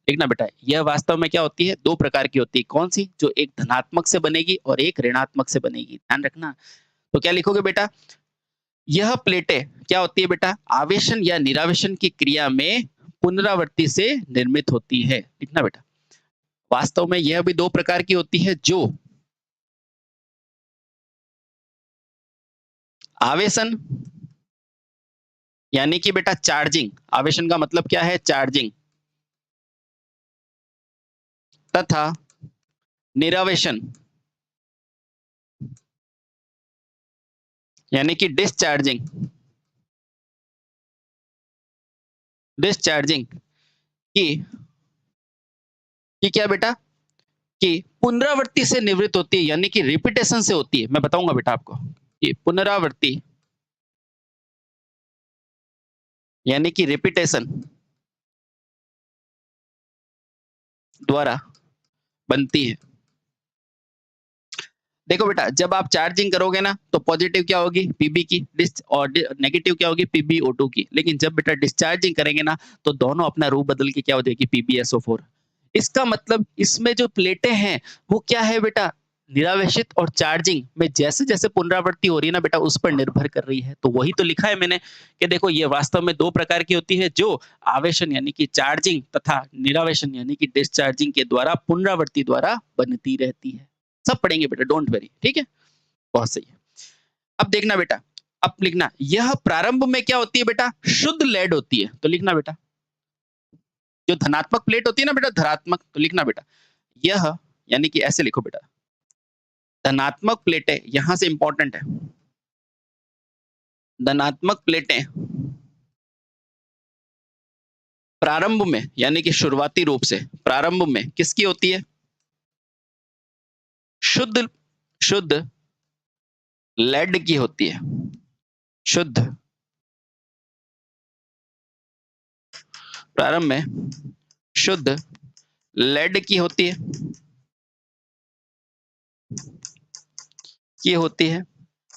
S1: देखना बेटा, यह वास्तव में क्या होती है? 2 प्रकार की होती है। कौन सी? जो एक धनात्मक से बनेगी और एक ऋणात्मक से बनेगी। ध्यान रखना। तो क्या लिखोगे बेटा? यह प्लेटें क्या होती है बेटा? आवेशन या निरावेशन की क्रिया में पुनरावृत्ति से निर्मित होती है। लिखना बेटा, वास्तव में यह भी 2 प्रकार की होती है, जो आवेशन यानी कि बेटा चार्जिंग, आवेशन का मतलब क्या है? चार्जिंग, तथा निरावेशन यानी कि डिस्चार्जिंग, डिस्चार्जिंग की क्या बेटा? कि पुनरावृत्ति से निवृत्त होती है, यानी कि रिपीटेशन से होती है। मैं बताऊंगा बेटा आपको, कि पुनरावृत्ति यानी कि रिपीटेशन द्वारा बनती है। देखो बेटा, जब आप चार्जिंग करोगे ना, तो पॉजिटिव क्या होगी? पीबी की, और नेगेटिव क्या होगी? पीबीओ2 की। लेकिन जब बेटा डिस्चार्जिंग करेंगे ना, तो दोनों अपना रूप बदल के क्या हो जाएगी? पीबीएसओ4। इसका मतलब इसमें जो प्लेटें हैं, वो क्या है बेटा? निरावेशित और चार्जिंग में जैसे जैसे पुनरावृत्ति हो रही है ना बेटा, उस पर निर्भर कर रही है। तो वही तो लिखा है मैंने, कि देखो ये वास्तव में 2 प्रकार की होती है, जो आवेशन यानी कि चार्जिंग तथा निरावेशन यानी कि डिस्चार्जिंग के द्वारा, पुनरावृत्ति द्वारा बनती रहती है। सब पढ़ेंगे बेटा, डोंट वरी। ठीक है, बहुत सही है। अब देखना बेटा, अब लिखना, यह प्रारंभ में क्या होती है बेटा? शुद्ध लेड होती है। तो लिखना बेटा, जो धनात्मक प्लेट होती है ना बेटा, धनात्मक, तो लिखना बेटा, यह यानी कि ऐसे लिखो बेटा, धनात्मक प्लेटें, यहां से इंपॉर्टेंट है, धनात्मक प्लेटें प्रारंभ में यानी कि शुरुआती रूप से प्रारंभ में किसकी होती है? शुद्ध शुद्ध लेड की होती है। शुद्ध प्रारंभ में शुद्ध लेड की होती है। की होती है।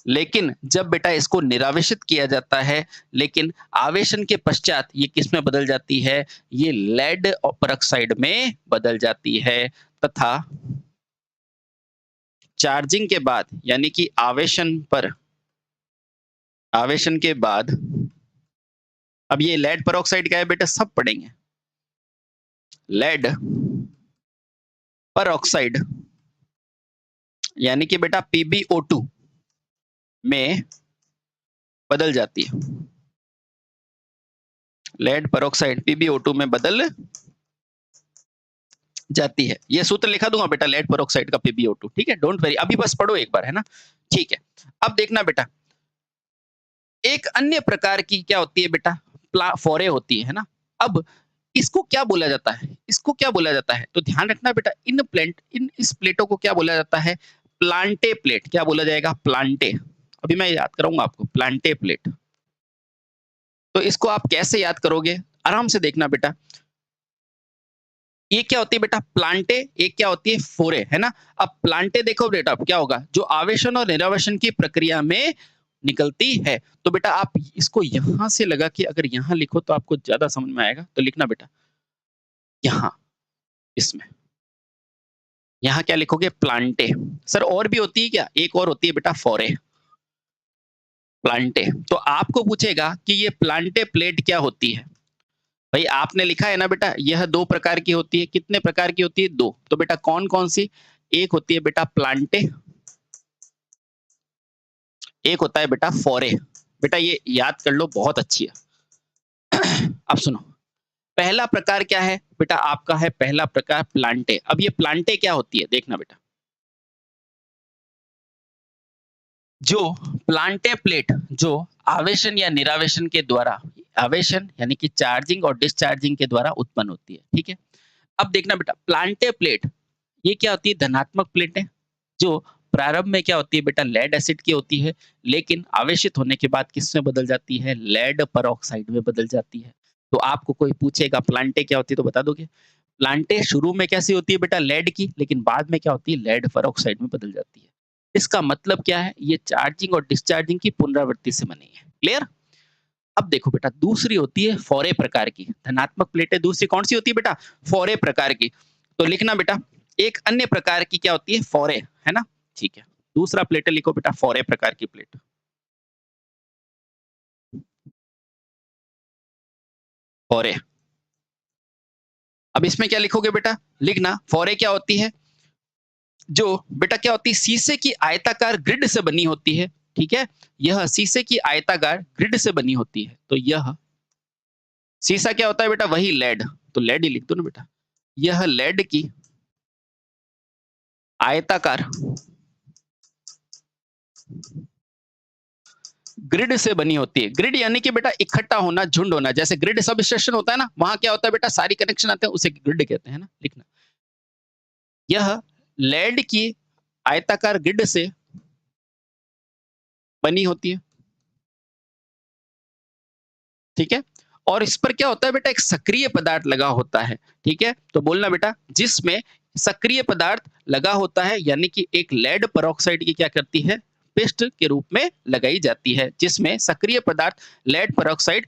S1: लेकिन जब बेटा इसको निरावेशित किया जाता है, लेकिन आवेशन के पश्चात ये किस में बदल जाती है? ये लेड परऑक्साइड में बदल जाती है तथा चार्जिंग के बाद यानी कि आवेशन के बाद अब ये लेड परऑक्साइड क्या है बेटा? सब पढ़ेंगे। लेड परऑक्साइड यानी कि बेटा PbO2 में बदल जाती है। लेड परऑक्साइड PbO2 में बदल जाती है। ये सूत्र लिखा दूंगा बेटा लेड परऑक्साइड का PbO2, ठीक है? डोंट वरी, अभी बस पढ़ो एक बार, है ना? ठीक है। अब देखना बेटा, एक अन्य प्रकार की क्या होती है बेटा? फोरे होती है ना? अब इसको क्या बोला जाता है? इसको क्या बोला जाता है? तो ध्यान रखना बेटा, इस प्लेटों को क्या बोला जाता है? Plantae plate. क्या बोला जाएगा? प्लांटे। अभी मैं याद कराऊंगा आपको, प्लांटे प्लेट। तो इसको आप कैसे याद करोगे? आराम से देखना बेटा। ये क्या होती है बेटा? प्लांटे। एक क्या होती है? फोरे, है ना? अब प्लांटे देखो बेटा, अब क्या होगा? जो आवेशन और निरावेशन की प्रक्रिया में निकलती है। तो बेटा आप इसको यहां से लगा के अगर यहां लिखो तो आपको ज्यादा समझ में आएगा। तो लिखना बेटा यहां, इसमें यहां क्या लिखोगे? प्लांटे। सर और भी होती है क्या? एक और होती है बेटा, फोरे। प्लांटे। तो आपको पूछेगा कि ये प्लांटे प्लेट क्या होती है? भाई आपने लिखा है ना बेटा, यह दो प्रकार की होती है। कितने प्रकार की होती है? दो। तो बेटा कौन कौन सी? एक होती है बेटा प्लांटे, एक होता है बेटा फोरे। बेटा ये याद कर लो, बहुत अच्छी है। अब सुनो, पहला प्रकार क्या है बेटा? आपका है पहला प्रकार प्लांटे। अब ये प्लांटे क्या होती है? देखना बेटा, जो प्लांटे प्लेट जो आवेशन या निरावेशन के द्वारा, आवेशन यानी कि चार्जिंग और डिस्चार्जिंग के द्वारा उत्पन्न होती है, ठीक है? अब देखना बेटा, प्लांटे प्लेट ये क्या होती है? धनात्मक प्लेटें, जो प्रारंभ में क्या होती है बेटा? लेड एसिड की होती है, लेकिन आवेशित होने के बाद किस में बदल जाती है? लेड परऑक्साइड में बदल जाती है। तो आपको कोई पूछेगा प्लांटे क्या होती है, तो बता दोगे? प्लांटे शुरू में कैसी होती है बेटा? लेड की, लेकिन बाद में क्या होती है? लेड परऑक्साइड में बदल जाती है। इसका मतलब क्या है? ये चार्जिंग और डिस्चार्जिंग की पुनरावृत्ति से बनी है। क्लियर? अब देखो बेटा, दूसरी होती है फोरे प्रकार की धनात्मक प्लेटें। दूसरी कौन सी होती है बेटा? फोरे प्रकार की। तो लिखना बेटा, एक अन्य प्रकार की क्या होती है? फोरे, है ना? ठीक है। दूसरा प्लेटें लिखो बेटा, फोरे प्रकार की प्लेट। फोरे। अब इसमें क्या लिखोगे बेटा? लिखना फोरे क्या होती है? जो बेटा क्या होती है? शीशे की आयताकार ग्रिड से बनी होती है, ठीक है? यह शीशे की आयताकार ग्रिड से बनी होती है। तो यह शीशा क्या होता है बेटा? वही लेड। तो लेड ही लिख दो ना बेटा। यह लेड की आयताकार ग्रिड से बनी होती है। ग्रिड यानी कि बेटा इकट्ठा होना, झुंड होना। जैसे ग्रिड सब स्टेशन होता है ना, वहां क्या होता है बेटा? सारी कनेक्शन आते हैं, उसे ग्रिड कहते हैं ना। लिखना, यह लेड की आयताकार ग्रिड से बनी होती है, ठीक है? और इस पर क्या होता है बेटा? एक सक्रिय पदार्थ लगा होता है, ठीक है? तो बोलना बेटा, जिसमें सक्रिय पदार्थ लगा होता है, यानी कि एक लेड परऑक्साइड की क्या करती है? पेस्ट के रूप में लगाई जाती है, जिसमें सक्रिय पदार्थ लेड परऑक्साइड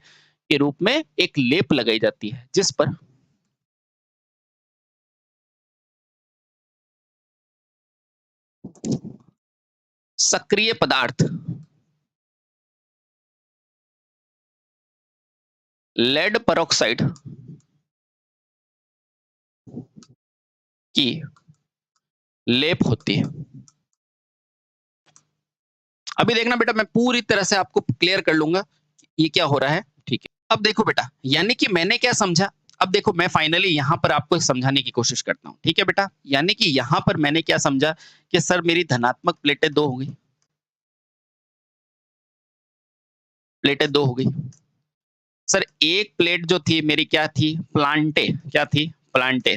S1: के रूप में एक लेप लगाई जाती है, जिस पर सक्रिय पदार्थ लेड परऑक्साइड की लेप होती है। अभी देखना बेटा, मैं पूरी तरह से आपको क्लियर कर लूंगा ये क्या हो रहा है, ठीक है? अब देखो बेटा, यानी कि मैंने क्या समझा? अब देखो, मैं फाइनली यहां पर आपको समझाने की कोशिश करता हूं, ठीक है बेटा? यानी कि यहां पर मैंने क्या समझा कि सर मेरी धनात्मक प्लेटें दो हो गई, प्लेटें 2 हो गई। सर एक प्लेट जो थी मेरी क्या थी? प्लांटे, क्या थी? प्लांटे।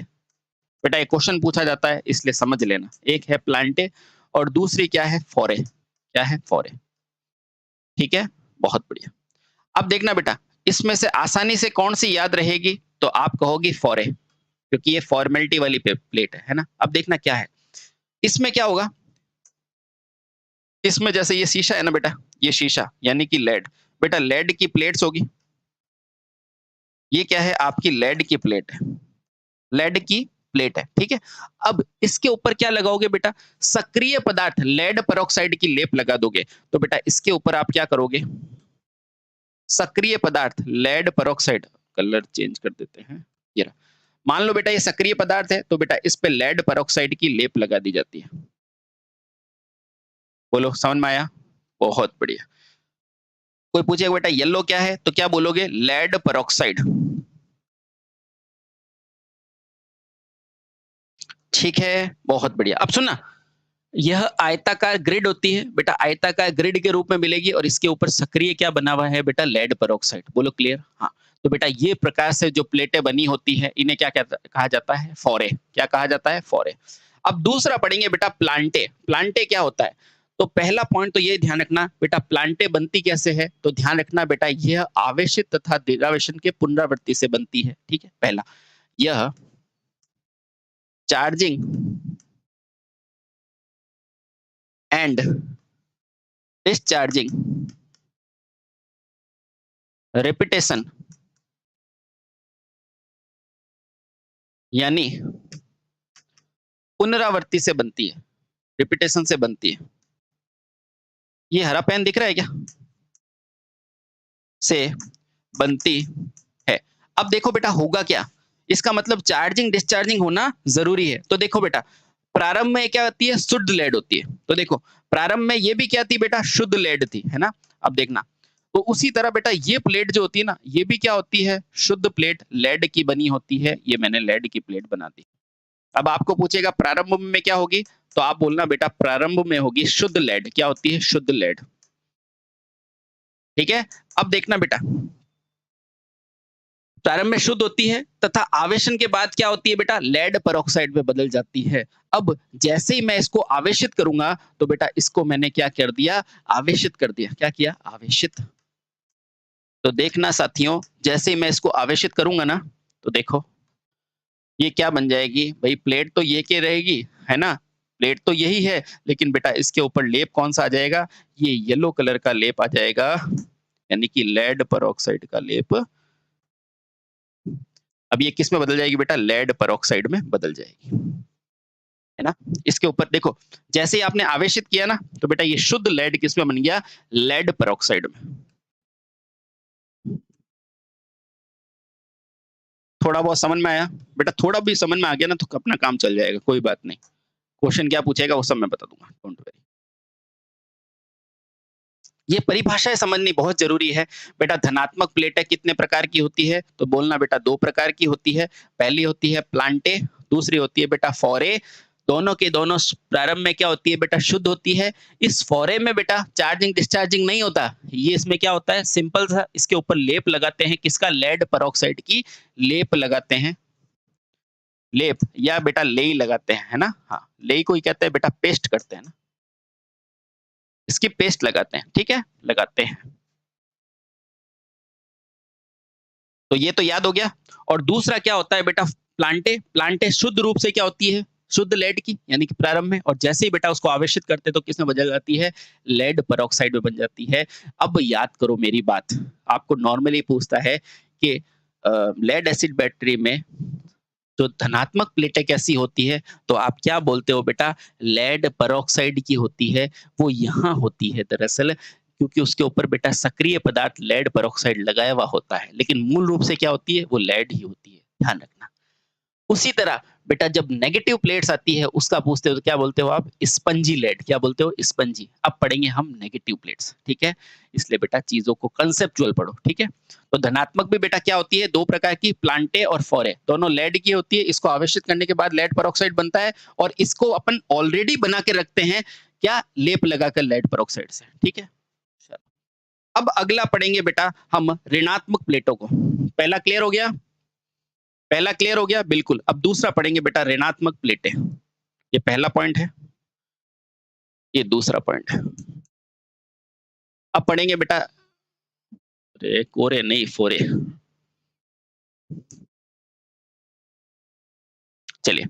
S1: बेटा एक क्वेश्चन पूछा जाता है इसलिए समझ लेना। एक है प्लांटे और दूसरी क्या है? फोरे। क्या है? फोरे। ठीक है? बहुत बढ़िया। अब देखना बेटा, इसमें से आसानी से कौन-सी याद रहेगी? तो आप कहोगी फोरे, क्योंकि ये फॉर्मेलिटी वाली प्लेट है ना? अब देखना क्या है? इसमें क्या होगा? इसमें जैसे ये शीशा है ना बेटा, ये शीशा यानी कि लेड। बेटा लेड की प्लेट्स होगी। ये क्या है? आपकी लेड की प्लेट है। लेड की प्लेट है, ठीक है? अब इसके ऊपर क्या लगाओगे बेटा? सक्रिय पदार्थ लेड पेरोक्साइड की लेप लगा दोगे। तो बेटा इसके ऊपर आप क्या करोगे? सक्रिय पदार्थ लेड पेरोक्साइड, कलर चेंज कर देते हैं। ये रहा। मान लो बेटा ये सक्रिय पदार्थ है, तो बेटा इस पे लेड पेरोक्साइड की लेप लगा दी जाती है। बोलो समझ में आया? बहुत बढ़िया। कोई पूछेगा बेटा येलो क्या है? तो क्या बोलोगे? Lead peroxide. ठीक है, बहुत बढ़िया। अब सुनना, यह आयताकार ग्रिड होती है बेटा, आयताकार ग्रिड के रूप में मिलेगी और इसके ऊपर सक्रिय क्या बना हुआ है बेटा? Lead peroxide. बोलो क्लियर? हाँ। तो बेटा ये प्रकार से जो प्लेटें बनी होती है इन्हें क्या कहता कहा जाता है? फोरे। क्या कहा जाता है? फोरे। अब दूसरा पढ़ेंगे बेटा प्लांटे। प्लांटे क्या होता है? तो पहला पॉइंट तो ये ध्यान रखना बेटा, प्लांटे बनती कैसे है? तो ध्यान रखना बेटा, यह आवेशित तथा डिरावेशन के पुनरावृत्ति से बनती है। ठीक है? पहला, यह चार्जिंग एंड डिस्चार्जिंग रेपिटेशन यानी पुनरावृत्ति से बनती है, रिपीटेशन से बनती है। ये हरा पेन दिख रहा है क्या? से बनती है। अब देखो बेटा होगा क्या? इसका मतलब चार्जिंग डिस्चार्जिंग होना जरूरी है। तो देखो बेटा, प्रारंभ में क्या होती है? शुद्ध लेड होती है। तो देखो प्रारंभ में ये भी क्या थी बेटा? शुद्ध लेड थी, है ना? अब देखना, तो उसी तरह बेटा ये प्लेट जो होती है ना, ये भी क्या होती है? शुद्ध प्लेट लेड की बनी होती है। ये मैंने लेड की प्लेट बना दी। अब आपको पूछेगा प्रारंभ में क्या होगी? तो आप बोलना बेटा प्रारंभ में होगी शुद्ध लेड। क्या होती है? शुद्ध लेड। ठीक है? अब देखना बेटा, प्रारंभ में शुद्ध होती है तथा आवेशन के बाद क्या होती है बेटा? लेड पेरोक्साइड में बदल जाती है। अब जैसे ही मैं इसको आवेशित करूंगा तो बेटा इसको मैंने क्या कर दिया? आवेशित कर दिया। क्या किया? आवेशित। तो देखना साथियों, जैसे ही मैं इसको आवेशित करूंगा ना, तो देखो ये क्या बन जाएगी? भाई प्लेट तो ये के रहेगी, है ना? प्लेट तो यही है, लेकिन बेटा इसके ऊपर लेप कौन सा आ जाएगा? ये येलो कलर का लेप आ जाएगा, यानी कि लेड पेरोक्साइड का लेप। अब ये किस में बदल जाएगी बेटा? लेड पेरोक्साइड में बदल जाएगी, है ना? इसके ऊपर देखो, जैसे ही आपने आवेशित किया ना, तो बेटा ये शुद्ध लेड किस में बन गया? लेड पेरोक्साइड में। थोड़ा बहुत समझ में आया? बेटा थोड़ा भी समझ में आ गया ना, तो अपना काम चल जाएगा, कोई बात नहीं। क्वेश्चन क्या पूछेगा वो सब मैं बता दूंगा, डोंट वरी। ये परिभाषाएं समझनी बहुत जरूरी है बेटा। धनात्मक प्लेटें कितने प्रकार की होती है? तो बोलना बेटा 2 प्रकार की होती है। पहली होती है प्लांटे, दूसरी होती है बेटा फोरे। दोनों के दोनों प्रारंभ में क्या होती है बेटा? शुद्ध होती है। इस फोरे में बेटा चार्जिंग डिस्चार्जिंग नहीं होता। ये इसमें क्या होता है? सिंपल सा इसके ऊपर लेप लगाते हैं। किसका? लेड पेरोक्साइड की लेप लगाते हैं। लेप या बेटा लेई लगाते हैं, है ना? हाँ, लेई को ही कहते हैं बेटा, पेस्ट करते हैं ना, इसकी पेस्ट लगाते हैं। ठीक है? लगाते हैं। तो ये तो याद हो गया। और दूसरा क्या होता है बेटा? प्लांटे। प्लांटे शुद्ध रूप से क्या होती है? शुद्ध लेड की, यानी कि प्रारंभ में, और जैसे ही बेटा उसको आवेशित करते हैं तो किसमें बदल जाती है? लेड पेरोक्साइड में बन जाती है। अब याद करो मेरी बात, आपको नॉर्मली पूछता है कि लेड एसिड बैटरी में जो धनात्मक प्लेटें कैसी होती है, तो आप क्या बोलते हो बेटा? लेड पेरोक्साइड की होती है। वो यहाँ होती है दरअसल, क्योंकि उसके ऊपर बेटा सक्रिय पदार्थ लेड पेरोक्साइड लगाया हुआ होता है, लेकिन मूल रूप से क्या होती है? वो लेड ही होती है, ध्यान रखना। उसी तरह बेटा जब नेगेटिव प्लेट्स आती है उसका पूछते हो तो क्या बोलते हो आप? Spongy lead. क्या बोलते हो? स्पंजी। अब पढ़ेंगे हम नेगेटिव प्लेट्स, ठीक है? इसलिए बेटा चीजों को कंसेप्चुअल पढ़ो, ठीक है? तो धनात्मक भी बेटा क्या होती है? 2 प्रकार की, प्लांटे और फोरे। दोनों लेड की होती है। इसको आवेशित करने के बाद लेड पेरोक्साइड बनता है, और इसको अपन ऑलरेडी बना के रखते हैं क्या? लेप लगाकर लेड पेरोक्साइड से, ठीक है? अब अगला पढ़ेंगे बेटा हम ऋणात्मक प्लेटों को। पहला क्लियर हो गया? पहला क्लियर हो गया? बिल्कुल। अब दूसरा पढ़ेंगे बेटा ऋणात्मक प्लेटें। ये पहला पॉइंट है, ये दूसरा पॉइंट है। अब पढ़ेंगे बेटा, अरे कोरे नहीं फोरे। चलिए,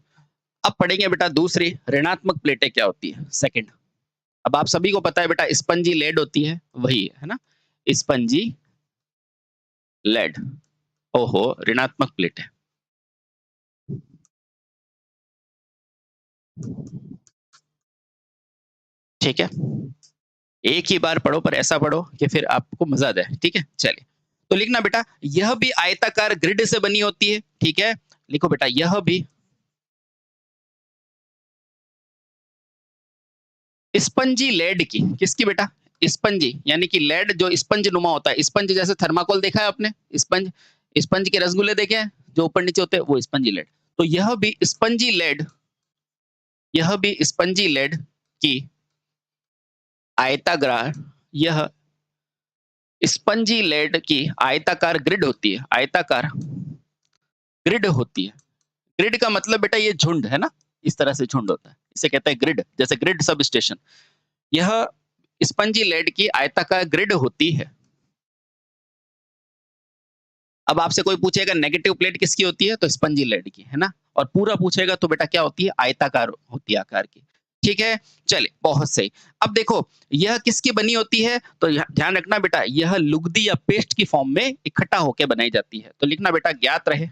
S1: अब पढ़ेंगे बेटा दूसरी ऋणात्मक प्लेटें क्या होती है, सेकंड। अब आप सभी को पता है बेटा स्पंजी लेड होती है, वही है ना? Spongy lead. ओहो, ऋणात्मक प्लेट है। ठीक है, एक ही बार पढ़ो पर ऐसा पढ़ो कि फिर आपको मजा आ जाए। ठीक है, चलिए तो लिखना बेटा यह भी आयताकार ग्रिड से बनी होती है। ठीक है, लिखो बेटा यह भी स्पंजी लेड की, किसकी बेटा? स्पंजी, यानी कि लेड जो स्पंज नुमा होता है, स्पंज जैसे थर्माकोल देखा है आपने, स्पंज, स्पंज के रसगुल्ले देखे हैं जो ऊपर नीचे होते हैं, वो स्पंजी लेड। तो यह भी स्पंजी लेड, यह भी स्पंजी लेड की आयताकार, यह स्पंजी लेड की आयताकार ग्रिड होती है, आयताकार ग्रिड होती है। ग्रिड का मतलब बेटा ये झुंड है ना, इस तरह से झुंड होता है, इसे कहते हैं ग्रिड, जैसे ग्रिड सब स्टेशन। यह स्पंजी लेड की आयताकार ग्रिड होती है। अब आपसे कोई पूछेगा नेगेटिव प्लेट किसकी होती है, तो स्पंजी लेड की, है ना? और पूरा पूछेगा तो बेटा क्या होती है, आयताकार होती है आकार की। ठीक है, चलिए बहुत सही। अब देखो यह किसकी बनी होती है, तो ध्यान रखना बेटा यह लुगदी या पेस्ट की फॉर्म में इकट्ठा होकर बनाई जाती है। तो लिखना बेटा ज्ञात रहे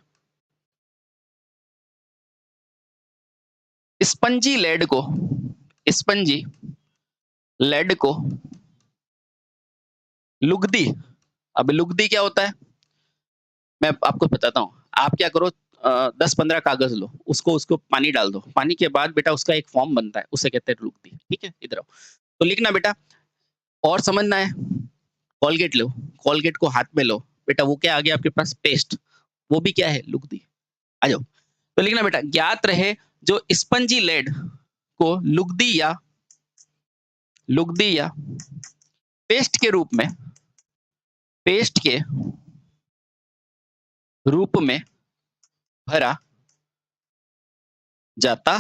S1: स्पंजी लेड को, स्पंजी लेड को लुगदी, अब लुगदी क्या होता है मैं आपको बताता हूँ। आप क्या करो, 10-15 कागज लो, उसको उसको पानी डाल दो, पानी के बाद बेटा उसका एक फॉर्म बनता है, उसे कहते हैं लुगदी। ठीक है, इधर आओ। तो लिखना बेटा, और समझना है, कोलगेट लो, कोलगेट को हाथ में लो बेटा, वो क्या आ गया आपके पास, पेस्ट, वो भी क्या है, लुगदी। आ जाओ। तो लिखना बेटा ज्ञात रहे जो स्पंजी लेड को लुगदी या पेस्ट के रूप में, पेस्ट के रूप में भरा जाता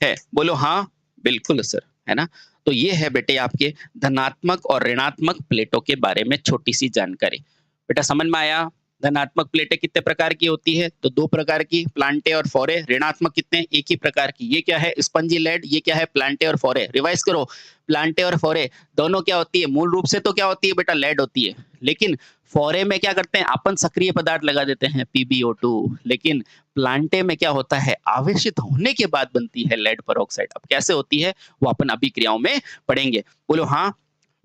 S1: है। बोलो हाँ, बिल्कुल सर, है ना? तो ये है बेटे आपके धनात्मक और ऋणात्मक प्लेटों के बारे में छोटी सी जानकारी। बेटा समझ में आया? धनात्मक प्लेटें कितने प्रकार की होती है, तो 2 प्रकार की, प्लांटे और फोरे। ऋणात्मक कितने, एक ही प्रकार की। ये क्या है, स्पंजी लेड, ये क्या है, प्लांटे और फोरे। रिवाइज करो, प्लांटे और फोरे दोनों क्या होती है, मूल रूप से तो क्या होती है बेटा, लेड होती है, लेकिन फोरे में क्या करते हैं अपन, सक्रिय पदार्थ लगा देते हैं, PbO2। लेकिन प्लांटे में क्या होता है, आवेशित होने के बाद बनती है लेड पेरोक्साइड। अब कैसे होती है वो अपन अभिक्रियाओं में पढ़ेंगे। बोलो हाँ,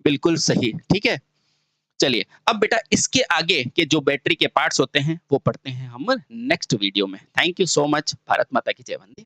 S1: बिल्कुल सही। ठीक है, चलिए अब बेटा इसके आगे के जो बैटरी के पार्ट्स होते हैं वो पढ़ते हैं हम नेक्स्ट वीडियो में। Thank you so much. Bharat माता की जय। वंदे